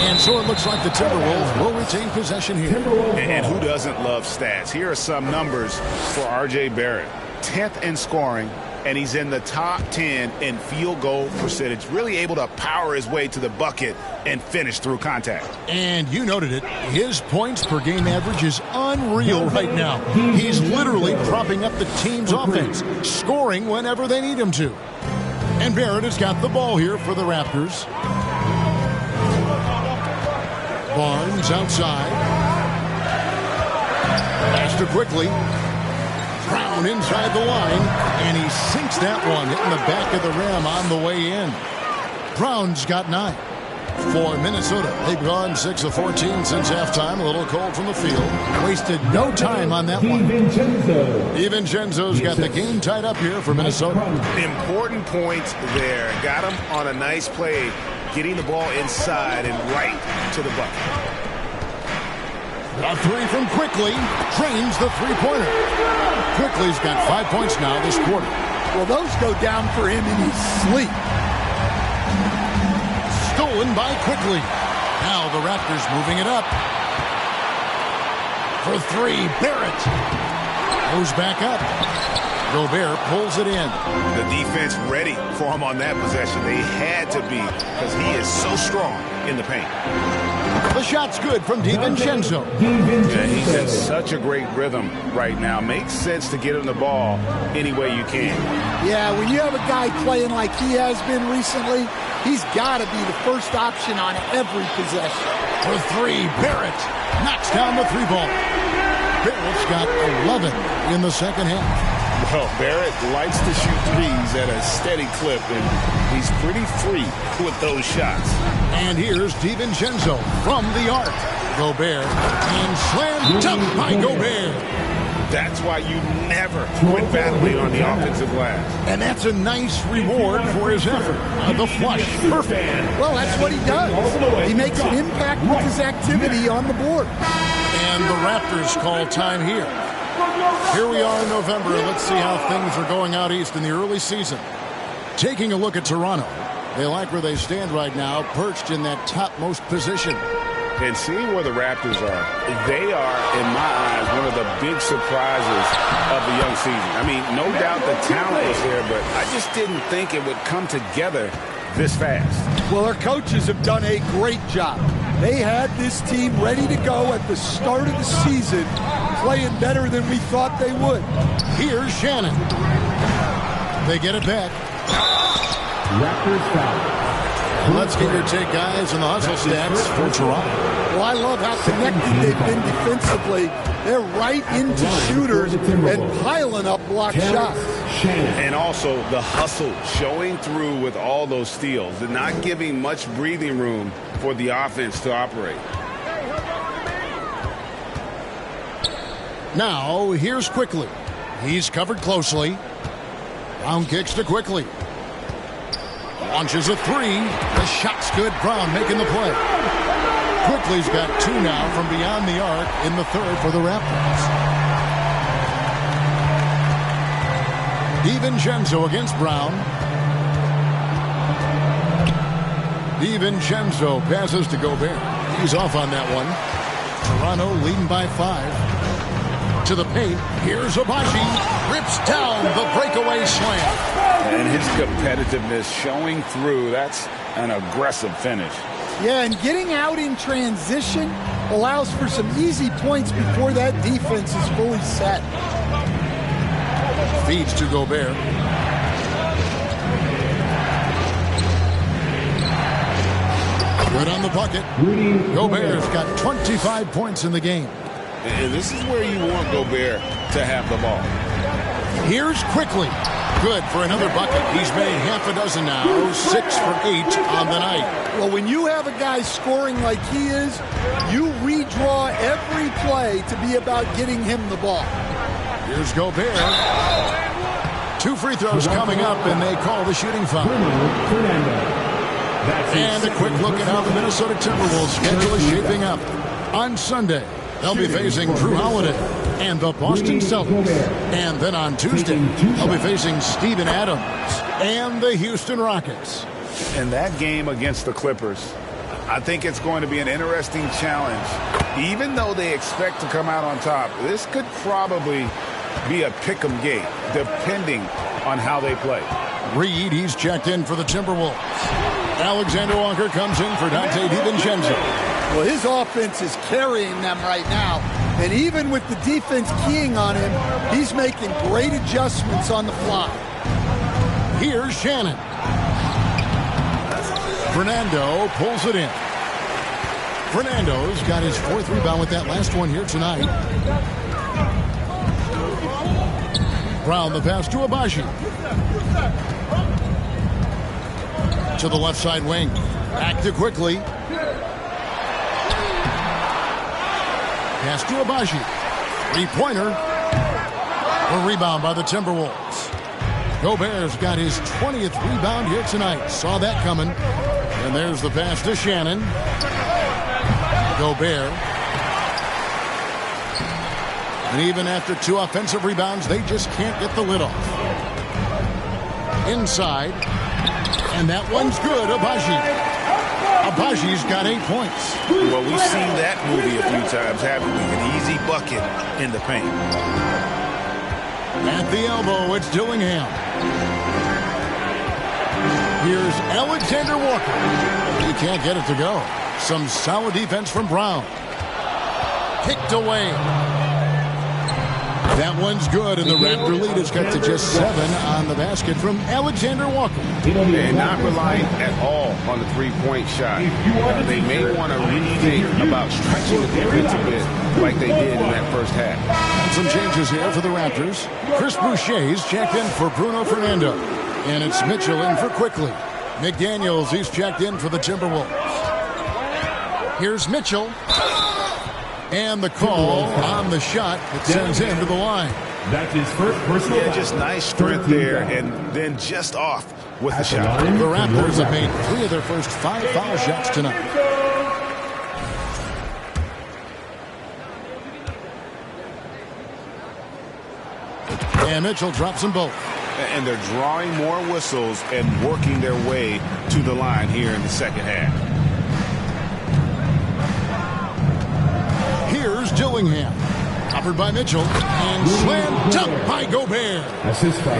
Speaker 4: And so it looks like the Timberwolves will retain possession here.
Speaker 5: And who doesn't love stats? Here are some numbers for R.J. Barrett. 10th in scoring, and he's in the top 10 in field goal percentage. Really able to power his way to the bucket and finish through contact.
Speaker 4: And you noted it. His points per game average is unreal right now. He's literally propping up the team's offense, scoring whenever they need him to. And Barrett has got the ball here for the Raptors. Barnes outside. Pass to Quickly. Brown inside the line, and he sinks that one, hitting the back of the rim on the way in. Brown's got 9 for Minnesota. They've gone 6 of 14 since halftime. A little cold from the field. Wasted no time on that one. DiVincenzo's got the game tied up here for Minnesota.
Speaker 5: Important points there. Got him on a nice play getting the ball inside and right to the bucket.
Speaker 4: A three from Quickly drains the three-pointer. Quickly's got 5 points now this quarter.
Speaker 6: Well, those go down for him in his sleep.
Speaker 4: Stolen by Quickly. Now the Raptors moving it up. For three, Barrett goes back up. Gobert pulls it in.
Speaker 5: The defense ready for him on that possession. They had to be because he is so strong in the paint.
Speaker 4: The shot's good from DiVincenzo.
Speaker 5: Yeah, he's in such a great rhythm right now. Makes sense to get him the ball any way you can.
Speaker 6: Yeah, when you have a guy playing like he has been recently, he's got to be the first option on every possession.
Speaker 4: For three, Barrett knocks down the three ball. Barrett's got 11 in the second half.
Speaker 5: Well, Barrett likes to shoot threes at a steady clip, and he's pretty free with those shots.
Speaker 4: And here's DiVincenzo from the arc. Gobert and slam dunk by Gobert.
Speaker 5: That's why you never quit battling on the offensive glass.
Speaker 4: And that's a nice reward for his effort. The flush, perfect.
Speaker 6: Well, that's what he does. He makes an impact with his activity on the board.
Speaker 4: And the Raptors call time here. Here we are in November. Let's see how things are going out east in the early season. Taking a look at Toronto. They like where they stand right now, perched in that topmost position.
Speaker 5: And seeing where the Raptors are, they are, in my eyes, one of the big surprises of the young season. I mean, no doubt the talent was there, but I just didn't think it would come together this fast.
Speaker 6: Well, our coaches have done a great job. They had this team ready to go at the start of the season, playing better than we thought they would.
Speaker 4: Here's Shannon. They get it back.
Speaker 9: Raptors foul.
Speaker 4: Let's get your take, guys, on the hustle stats for Toronto.
Speaker 6: Well, I love how connected they've been defensively. They're right into shooters and piling up block shots.
Speaker 5: And also the hustle showing through with all those steals and not giving much breathing room for the offense to operate.
Speaker 4: Now, here's Quickly. He's covered closely. Brown kicks to Quickly. Launches a three. The shot's good. Brown making the play. Quickly's got two now from beyond the arc in the third for the Raptors. DiVincenzo against Brown. DiVincenzo passes to Gobert. He's off on that one. Toronto leading by 5. To the paint. Here's Abaji. Rips down the breakaway slam.
Speaker 5: And his competitiveness showing through. That's an aggressive finish.
Speaker 6: Yeah, and getting out in transition allows for some easy points before that defense is fully set.
Speaker 4: Feeds to Gobert. Good on the bucket. Gobert's got 25 points in the game.
Speaker 5: And this is where you want Gobert to have the ball.
Speaker 4: Here's Quickly. Good for another bucket. He's made half a dozen now. 6 for 8 on the night.
Speaker 6: Well, when you have a guy scoring like he is, you redraw every play to be about getting him the ball.
Speaker 4: Here's Gobert. 2 free throws coming up, and they call the shooting foul. And a quick look at how the Minnesota Timberwolves schedule is shaping up. On Sunday, they'll be facing Drew Holiday and the Boston Celtics. And then on Tuesday, they'll be facing Steven Adams and the Houston Rockets.
Speaker 5: And that game against the Clippers, I think it's going to be an interesting challenge. Even though they expect to come out on top, this could probably be a pick-em game, depending on how they play.
Speaker 4: Reed, he's checked in for the Timberwolves. Alexander Walker comes in for Dante DiVincenzo.
Speaker 6: Well, his offense is carrying them right now. And even with the defense keying on him, he's making great adjustments on the fly.
Speaker 4: Here's Shannon. Fernando pulls it in. Fernando's got his 4th rebound with that last one here tonight. Brown the pass to Abaji. To the left side wing. Back to Quickly. Pass to Abaji. 3-pointer. A rebound by the Timberwolves. Gobert's got his 20th rebound here tonight. Saw that coming. And there's the pass to Shannon. Gobert. And even after 2 offensive rebounds, they just can't get the lid off. Inside. And that one's good. Abaji's got 8 points.
Speaker 5: Well, we've seen that movie a few times, haven't we? An easy bucket in the paint.
Speaker 4: At the elbow, it's Dillingham. Here's Alexander Walker. He can't get it to go. Some solid defense from Brown. Kicked away. That one's good, and the Raptor lead has got to just 7 on the basket from Alexander Walker.
Speaker 7: And not relying at all on the three-point shot. They may want to rethink about stretching the defense a bit like they did in that first half.
Speaker 4: And some changes here for the Raptors. Chris Boucher's checked in for Bruno Fernando. And it's Mitchell in for Quickly. McDaniels, he's checked in for the Timberwolves. Here's Mitchell. And the call on the shot that sends him to the line.
Speaker 9: That's his first personal.
Speaker 5: Yeah, just nice strength there, and then just off with the shot.
Speaker 4: The Raptors have made 3 of their first 5 foul shots tonight. And Mitchell drops them both.
Speaker 5: And they're drawing more whistles and working their way to the line here in the second half.
Speaker 4: Here's Dillingham. Covered by Mitchell. And slam dunk by Gobert.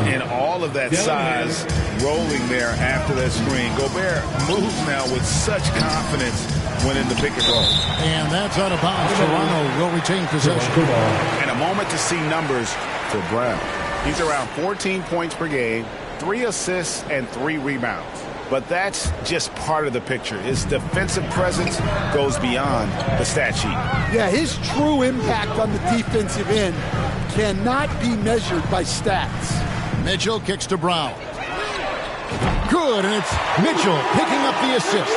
Speaker 5: And all of that size rolling there after that screen. Gobert moves now with such confidence when in the pick and roll.
Speaker 4: And that's out of bounds. Toronto will retain possession.
Speaker 5: And a moment to see numbers for Brown. He's around 14 points per game, 3 assists, and 3 rebounds. But that's just part of the picture. His defensive presence goes beyond the stat sheet.
Speaker 6: Yeah, his true impact on the defensive end cannot be measured by stats.
Speaker 4: Mitchell kicks to Brown. Good, and it's Mitchell picking up the assist.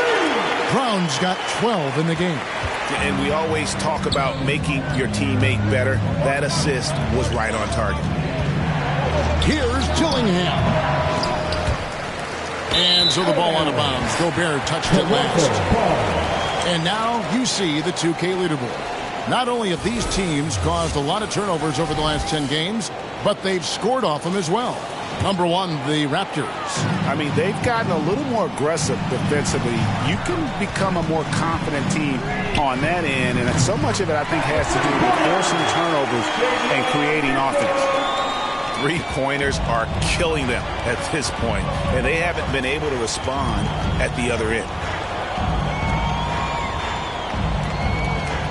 Speaker 4: Brown's got 12 in the game.
Speaker 5: And we always talk about making your teammate better. That assist was right on target.
Speaker 4: Here's Dillingham. And so the ball out of bounds. Gobert touched it last. And now you see the 2K leaderboard. Not only have these teams caused a lot of turnovers over the last 10 games, but they've scored off them as well. Number 1, the Raptors.
Speaker 5: I mean, they've gotten a little more aggressive defensively. You can become a more confident team on that end, and so much of it, I think, has to do with forcing turnovers and creating offense. Three-pointers are killing them at this point, and they haven't been able to respond at the other end.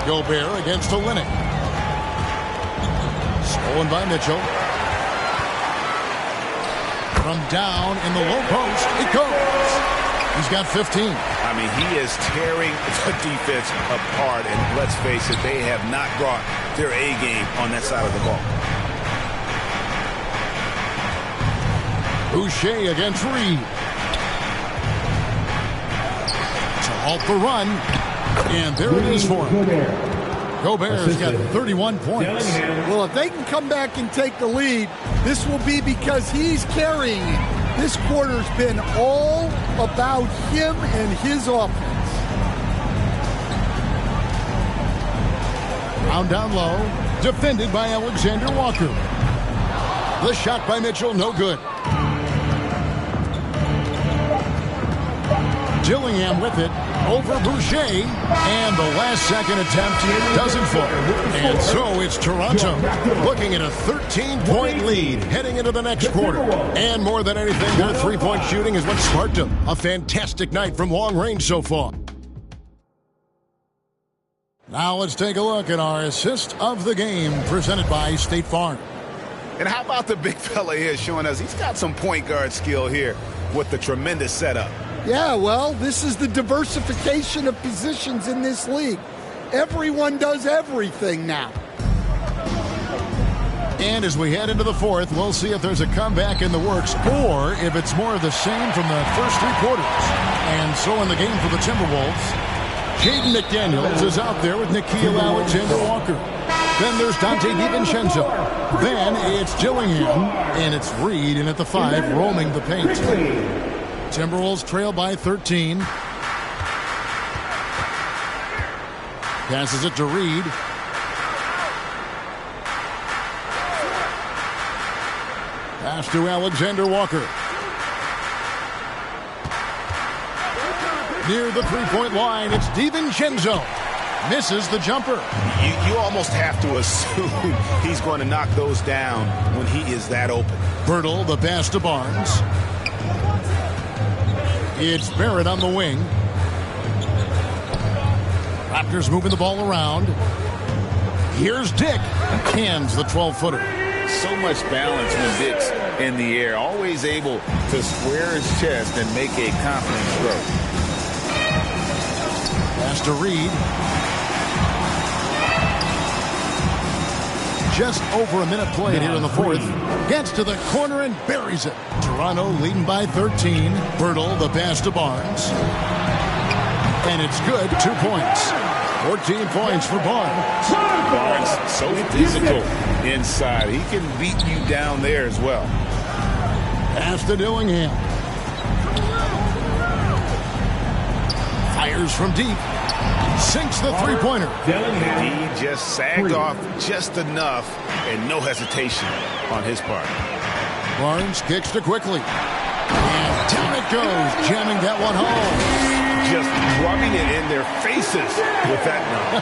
Speaker 4: Gobert against Olynyk. Stolen by Mitchell. From down in the low post, it goes. He's got 15.
Speaker 5: I mean, he is tearing the defense apart, and let's face it, they have not brought their A game on that side of the ball.
Speaker 4: Boucher against Reed. To halt the run. And there it is for him. Gobert's got 31 points.
Speaker 6: Well, if they can come back and take the lead, this will be because he's carrying it. This quarter's been all about him and his offense.
Speaker 4: Brown down low. Defended by Alexander Walker. The shot by Mitchell, no good. Dillingham with it over Boucher, and the last-second attempt doesn't fall. And so it's Toronto looking at a 13-point lead heading into the next quarter. And more than anything, their three-point shooting is what sparked them. A fantastic night from long range so far. Now let's take a look at our assist of the game presented by State Farm.
Speaker 5: And how about the big fella here showing us he's got some point guard skill here with the tremendous setup.
Speaker 6: Yeah, well, this is the diversification of positions in this league. Everyone does everything now.
Speaker 4: And as we head into the fourth, we'll see if there's a comeback in the works or if it's more of the same from the first 3 quarters. And so in the game for the Timberwolves, Jaden McDaniels is out there with Nickeil Alexander-Walker. Then there's Dante DiVincenzo. Then it's Dillingham, and it's Reed in at the 5, roaming the paint. Timberwolves trail by 13. Passes it to Reed. Pass to Alexander Walker. Near the three-point line, it's DiVincenzo. Misses the jumper.
Speaker 5: You almost have to assume he's going to knock those down when he is that open.
Speaker 4: Birtle, the pass to Barnes. It's Barrett on the wing. Raptors moving the ball around. Here's Dick. Hands the 12-footer.
Speaker 5: So much balance when Dick's in the air. Always able to square his chest and make a confident throw.
Speaker 4: Pass to Reed. Just over a minute played here in the fourth. Gets to the corner and buries it. Toronto leading by 13. Birtle, the pass to Barnes. And it's good. 2 points. 14 points for Barnes.
Speaker 5: Barnes, so physical inside. He can beat you down there as well.
Speaker 4: Pass to Dillingham. Fires from deep. Sinks the three-pointer.
Speaker 5: He just sagged off just enough and no hesitation on his part.
Speaker 4: Barnes kicks to quickly. And down it goes, jamming that one home.
Speaker 5: Just rubbing it in their faces with that number.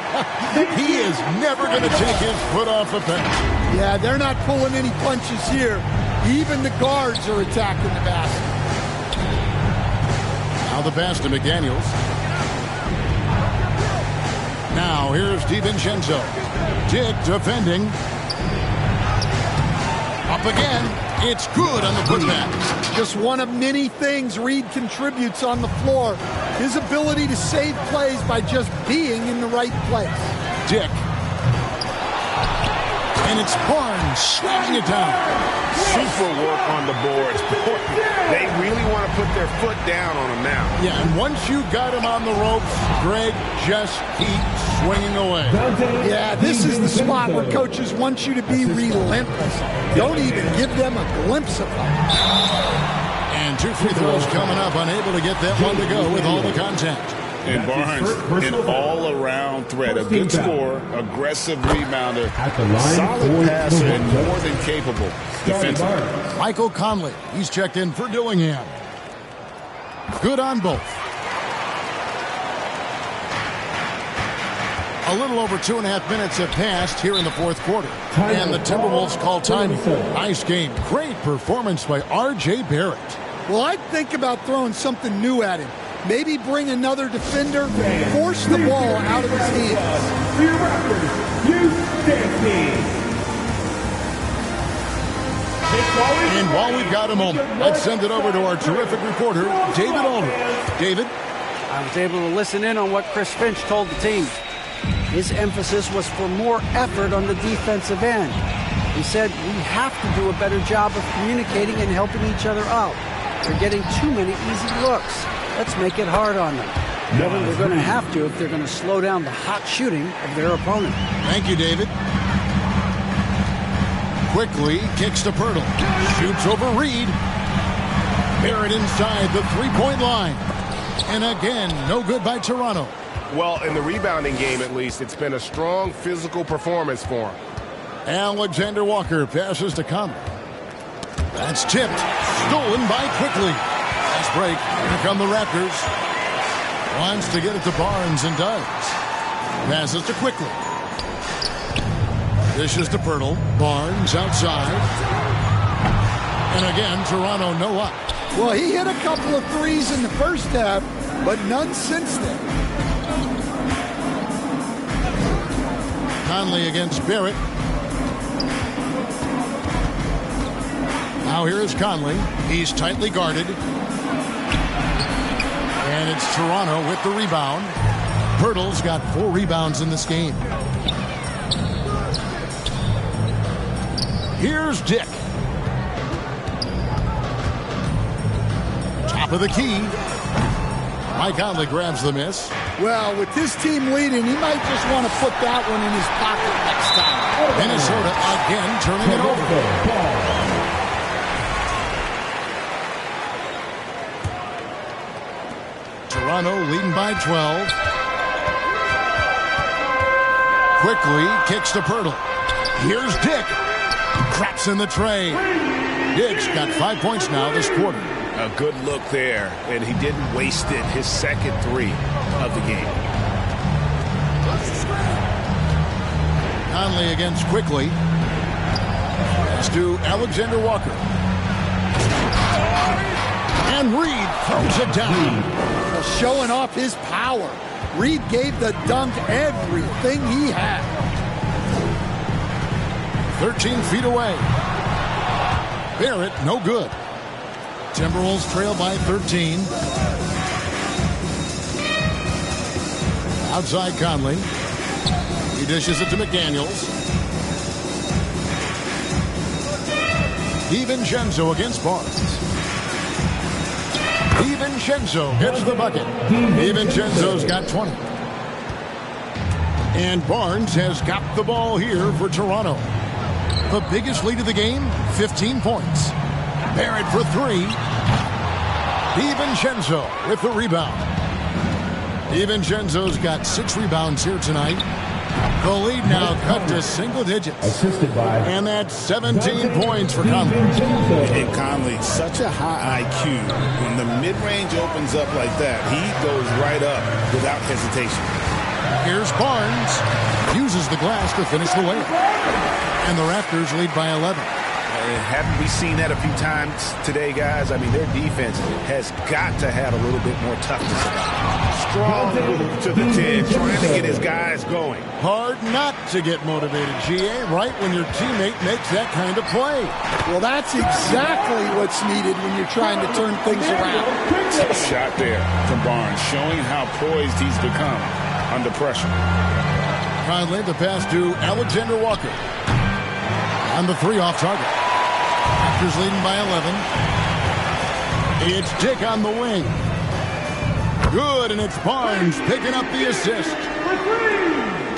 Speaker 4: He is never going to take his foot off the pedal.
Speaker 6: Yeah, they're not pulling any punches here. Even the guards are attacking the basket.
Speaker 4: Now the pass to McDaniels. Now here's DiVincenzo. Dick defending. Up again. It's good on the putback.
Speaker 6: Just one of many things Reed contributes on the floor. His ability to save plays by just being in the right place.
Speaker 4: Dick. And it's Barnes slamming it down.
Speaker 5: Super work on the boards. They really want to put their foot down on him now.
Speaker 4: Yeah, and once you got him on the ropes, Greg, just keep swinging away.
Speaker 6: Yeah, this is the spot where coaches want you to be relentless. Don't even give them a glimpse of that.
Speaker 4: And 2 free throws coming up, unable to get that one to go with all the contact.
Speaker 5: And Barnes, an all-around threat. A good scorer, aggressive rebounder, solid passer, and more than capable defensively.
Speaker 4: Michael Conley, he's checked in for Dillingham. Good on both. A little over 2.5 minutes have passed here in the fourth quarter. And the Timberwolves call time. Nice game. Great performance by R.J. Barrett.
Speaker 6: Well, I'd think about throwing something new at him. Maybe bring another defender, force the ball out of his hands.
Speaker 9: For your Raptors, you stand.
Speaker 4: And while we've got a moment, let's send it over to our terrific reporter, David Aldridge. David?
Speaker 8: I was able to listen in on what Chris Finch told the team. His emphasis was for more effort on the defensive end. He said we have to do a better job of communicating and helping each other out. They're getting too many easy looks. Let's make it hard on them. They're going to have to if they're going to slow down the hot shooting of their opponent.
Speaker 4: Thank you, David. Quickly kicks to Pirtle. Shoots over Reed. Barrett inside the three-point line. And again, no good by Toronto.
Speaker 7: Well, in the rebounding game, at least, it's been a strong physical performance for him.
Speaker 4: Alexander Walker passes to Conley. That's tipped. Stolen by Quickly. Nice break. Here come the Raptors. Wants to get it to Barnes and does. Passes to Quickly. Dishes to Pirtle. Barnes outside. And again, Toronto no up.
Speaker 6: Well, he hit a couple of threes in the first half, but none since then.
Speaker 4: Conley against Barrett. Now here is Conley. He's tightly guarded. And it's Toronto with the rebound. Pirtle's got 4 rebounds in this game. Here's Dick. Top of the key. Mike Conley grabs the miss.
Speaker 6: Well, with his team leading, he might just want to put that one in his pocket next time.
Speaker 4: Minnesota again turning it over. Toronto leading by 12. Quickly kicks to Pirtle. Here's Dick. Craps in the tray. Dick's got 5 points now this quarter.
Speaker 5: A good look there, and he didn't waste it. His second three of the game.
Speaker 4: Conley against Quickly. Pass to Alexander Walker. And Reed throws it down.
Speaker 6: Well, showing off his power. Reed gave the dunk everything he had.
Speaker 4: 13 feet away. Barrett, no good. Timberwolves trail by 13. Outside Conley. He dishes it to McDaniels. DiVincenzo against Barnes. DiVincenzo gets the bucket. DiVincenzo's got 20. And Barnes has got the ball here for Toronto. The biggest lead of the game, 15 points. Barrett for three. DiVincenzo with the rebound. DiVincenzo's got 6 rebounds here tonight. The lead now cut to single digits.
Speaker 9: Assisted by.
Speaker 4: And that's 17 points for Conley.
Speaker 5: And Conley, such a high IQ. When the mid-range opens up like that, he goes right up without hesitation.
Speaker 4: Here's Barnes. Uses the glass to finish the layup. And the Raptors lead by 11.
Speaker 5: Haven't we seen that a few times today, guys? I mean, their defense has got to have a little bit more toughness about it. Strong to the 10, trying to get his guys going.
Speaker 4: Hard not to get motivated, GA, right when your teammate makes that kind of play.
Speaker 6: Well, that's exactly what's needed when you're trying to turn things around.
Speaker 5: Tough shot there from Barnes, showing how poised he's become under pressure.
Speaker 4: Conley, the pass to Alexander Walker. On the three off target. Raptors leading by 11. It's Dick on the wing. Good, and it's Barnes picking up the assist.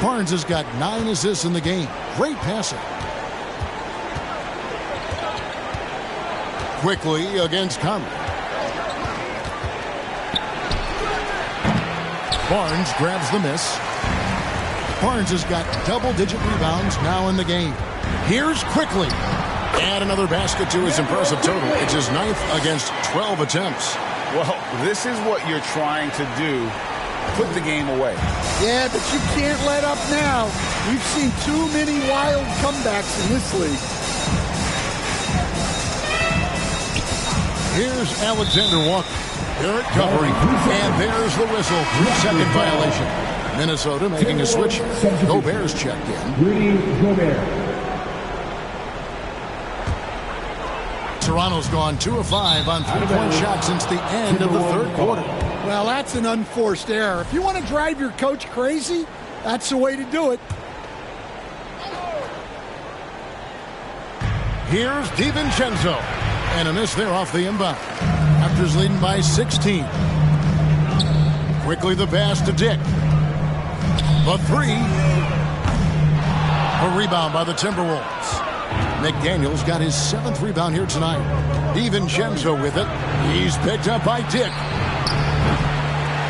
Speaker 4: Barnes has got 9 assists in the game. Great passing. Quickly against Conley. Barnes grabs the miss. Barnes has got double-digit rebounds now in the game. Here's Quickly. Add another basket to his impressive total. It's his 9th against 12 attempts.
Speaker 5: Well, this is what you're trying to do. Put the game away.
Speaker 6: Yeah, but you can't let up now. We've seen too many wild comebacks in this league.
Speaker 4: Here's Alexander Walker. Barrett covering. And there's the whistle. 3-second violation. Minnesota making a switch. Gobert's checked in.
Speaker 9: Rudy Gobert.
Speaker 4: Toronto's gone 2 of 5 on 3-point shots since the end of the third quarter.
Speaker 6: Well, that's an unforced error. If you want to drive your coach crazy, that's the way to do it.
Speaker 4: Here's DiVincenzo. And a miss there off the inbound. Raptors leading by 16. Quickly the pass to Dick. The three. A rebound by the Timberwolves. McDaniels got his 7th rebound here tonight. DiVincenzo with it. He's picked up by Dick.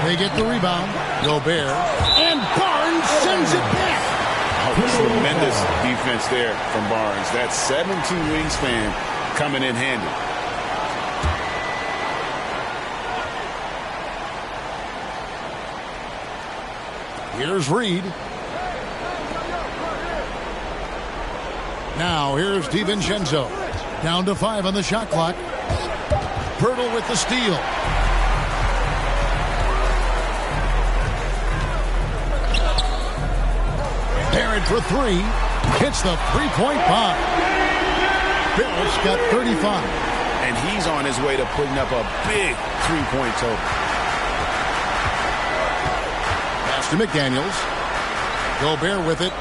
Speaker 4: They get the rebound. Gobert. And Barnes sends it back.
Speaker 5: Tremendous defense there from Barnes. That 7'2" wingspan coming in handy.
Speaker 4: Here's Reed. Now here's DiVincenzo. Down to 5 on the shot clock. Pirtle with the steal. Barrett for 3. Hits the 3-point bomb. Barrett's got 35.
Speaker 5: And he's on his way to putting up a big 3-point total.
Speaker 4: Pass to McDaniels. Gobert with it.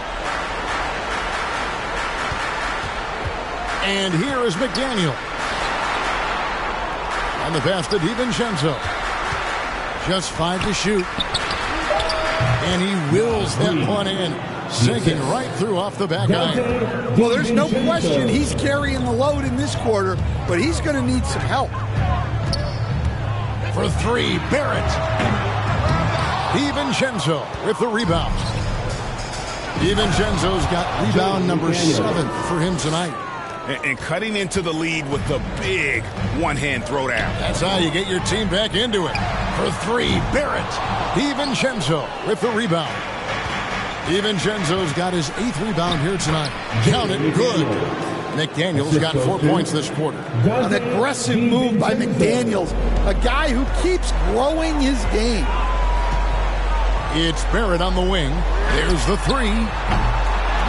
Speaker 4: And here is McDaniel. On the pass to DiVincenzo. Just 5 to shoot. And he wills that one in. Sinking right through off the back iron.
Speaker 6: Well, there's no question he's carrying the load in this quarter, but he's going to need some help.
Speaker 4: For 3, Barrett. DiVincenzo with the rebound. DiVincenzo's got rebound number 7 for him tonight.
Speaker 5: And cutting into the lead with the big one-hand throwdown.
Speaker 4: That's how you get your team back into it. For 3, Barrett. DiVincenzo with the rebound. DiVincenzo's got his 8th rebound here tonight. Count it, good. McDaniels got 4 points this quarter.
Speaker 6: An aggressive move by McDaniels, a guy who keeps growing his game.
Speaker 4: It's Barrett on the wing. There's the 3.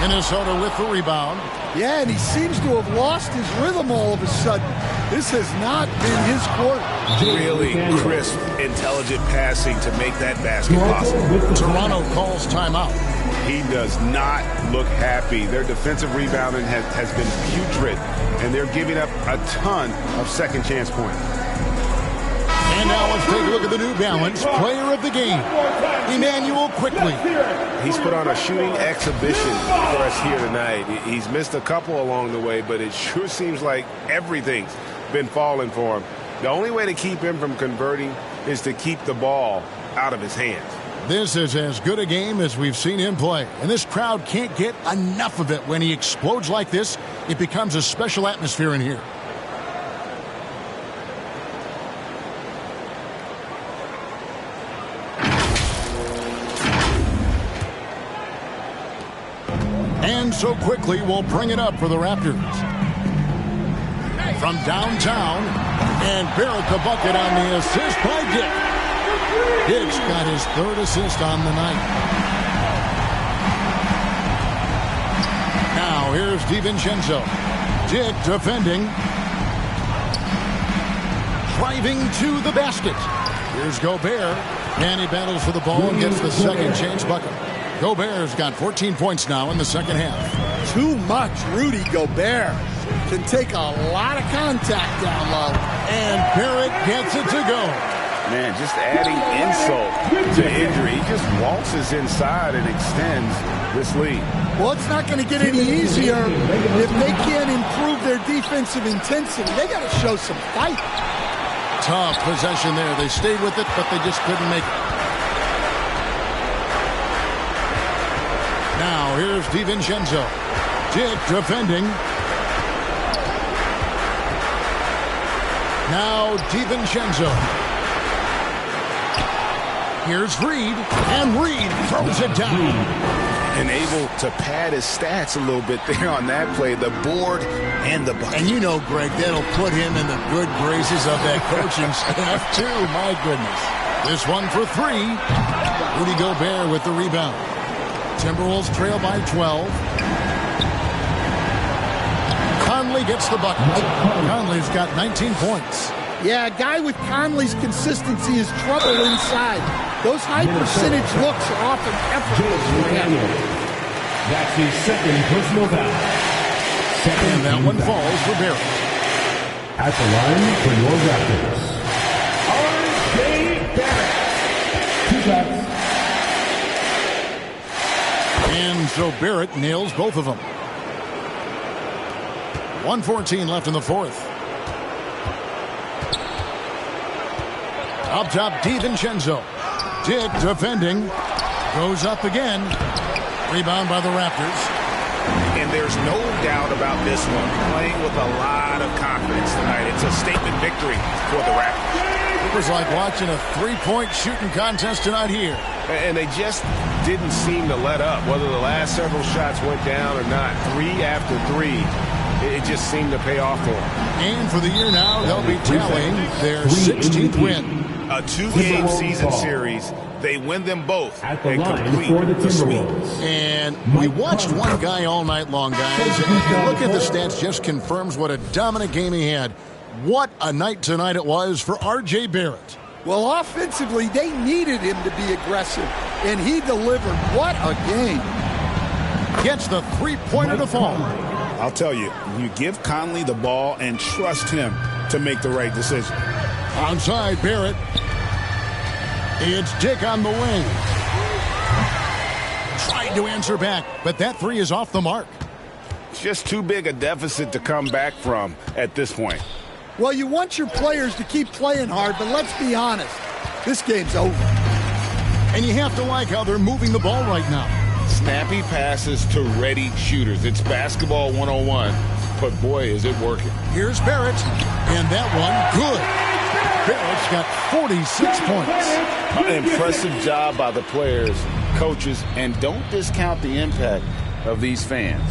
Speaker 4: Minnesota with the rebound.
Speaker 6: Yeah, and he seems to have lost his rhythm all of a sudden. This has not been his quarter.
Speaker 5: Really crisp, intelligent passing to make that basket possible.
Speaker 4: Toronto calls timeout.
Speaker 5: He does not look happy. Their defensive rebounding has been putrid, and they're giving up a ton of second chance points.
Speaker 4: And now let's take a look at the New Balance player of the game, Emmanuel Quickly.
Speaker 7: He's put on a shooting exhibition for us here tonight. He's missed a couple along the way, but it sure seems like everything's been falling for him. The only way to keep him from converting is to keep the ball out of his hands.
Speaker 4: This is as good a game as we've seen him play, and this crowd can't get enough of it. When he explodes like this, it becomes a special atmosphere in here. And so Quickly will bring it up for the Raptors. From downtown, and Barrett the bucket on the assist by Dick. Dick's got his 3rd assist on the night. Now here's DiVincenzo. Dick defending. Driving to the basket. Here's Gobert. And he battles for the ball and gets the second chance bucket. Gobert's got 14 points now in the second half.
Speaker 6: Too much. Rudy Gobert can take a lot of contact down low.
Speaker 4: And Barrett gets it to go.
Speaker 5: Man, just adding insult to injury. He just waltzes inside and extends this lead.
Speaker 6: Well, it's not going to get any easier if they can't improve their defensive intensity. They got to show some fight.
Speaker 4: Tough possession there. They stayed with it, but they just couldn't make it. Now, here's DiVincenzo. Dick defending. Now, DiVincenzo. Here's Reed, and Reed throws it down.
Speaker 5: And able to pad his stats a little bit there on that play, the board and the bucket.
Speaker 4: And you know, Greg, that'll put him in the good graces of that coaching staff, too. My goodness. This one for 3. Rudy Gobert with the rebound. Timberwolves trail by 12. Conley gets the bucket. Conley's got 19 points.
Speaker 6: Yeah, a guy with Conley's consistency is trouble inside. Those high percentage looks are often effortless for him.
Speaker 9: That's his 2nd personal foul.
Speaker 4: And that one falls for Barrett.
Speaker 9: At the line for your Raptors, R.J. Barrett. 2 shots.
Speaker 4: And so Barrett nails both of them. 1:14 left in the 4th. Up top, DiVincenzo. Dick defending. Goes up again. Rebound by the Raptors.
Speaker 5: And there's no doubt about this one. Playing with a lot of confidence tonight. It's a statement victory for the Raptors.
Speaker 4: It was like watching a three-point shooting contest tonight here.
Speaker 5: And they just didn't seem to let up. Whether the last several shots went down or not, 3 after 3, it just seemed to pay off for them.
Speaker 4: And for the year now, they'll be tallying their 16th win.
Speaker 5: A 2-game season series. They win them both
Speaker 9: At the
Speaker 5: and
Speaker 9: line
Speaker 5: complete
Speaker 9: for the
Speaker 5: the sweep.
Speaker 9: Timberwolves.
Speaker 4: And we watched one guy all night long, guys. And look at the stats, just confirms what a dominant game he had. What a night tonight it was for R.J. Barrett.
Speaker 6: Well, offensively, they needed him to be aggressive, and he delivered. What a game.
Speaker 4: Gets the three-pointer to fall.
Speaker 5: I'll tell you, you give Conley the ball and trust him to make the right decision.
Speaker 4: Onside, Barrett. It's Dick on the wing. Tried to answer back, but that 3 is off the mark.
Speaker 5: It's just too big a deficit to come back from at this point.
Speaker 6: Well, you want your players to keep playing hard, but let's be honest. This game's over.
Speaker 4: And you have to like how they're moving the ball right now.
Speaker 5: Snappy passes to ready shooters. It's basketball 101, but boy, is it working.
Speaker 4: Here's Barrett, and that one good. Barrett's got 46 points.
Speaker 5: An impressive job by the players, coaches, and don't discount the impact of these fans.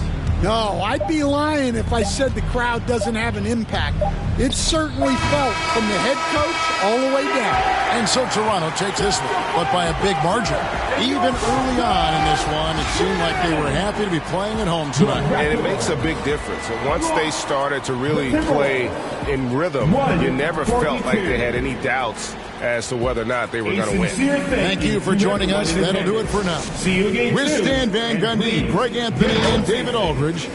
Speaker 6: No, I'd be lying if I said the crowd doesn't have an impact. It's certainly felt from the head coach all the way down.
Speaker 4: And so Toronto takes this one, but by a big margin. Even early on in this one, it seemed like they were happy to be playing at home tonight.
Speaker 7: And it makes a big difference. And once they started to really play in rhythm, you never felt like they had any doubts as to whether or not they were going to win.
Speaker 4: Thank you for joining us. That'll do it for now. With Stan Van Gundy, Greg Anthony, and David Aldridge,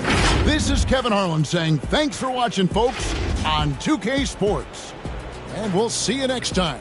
Speaker 4: this is Kevin Harlan saying thanks for watching, folks, on 2K Sports. And we'll see you next time.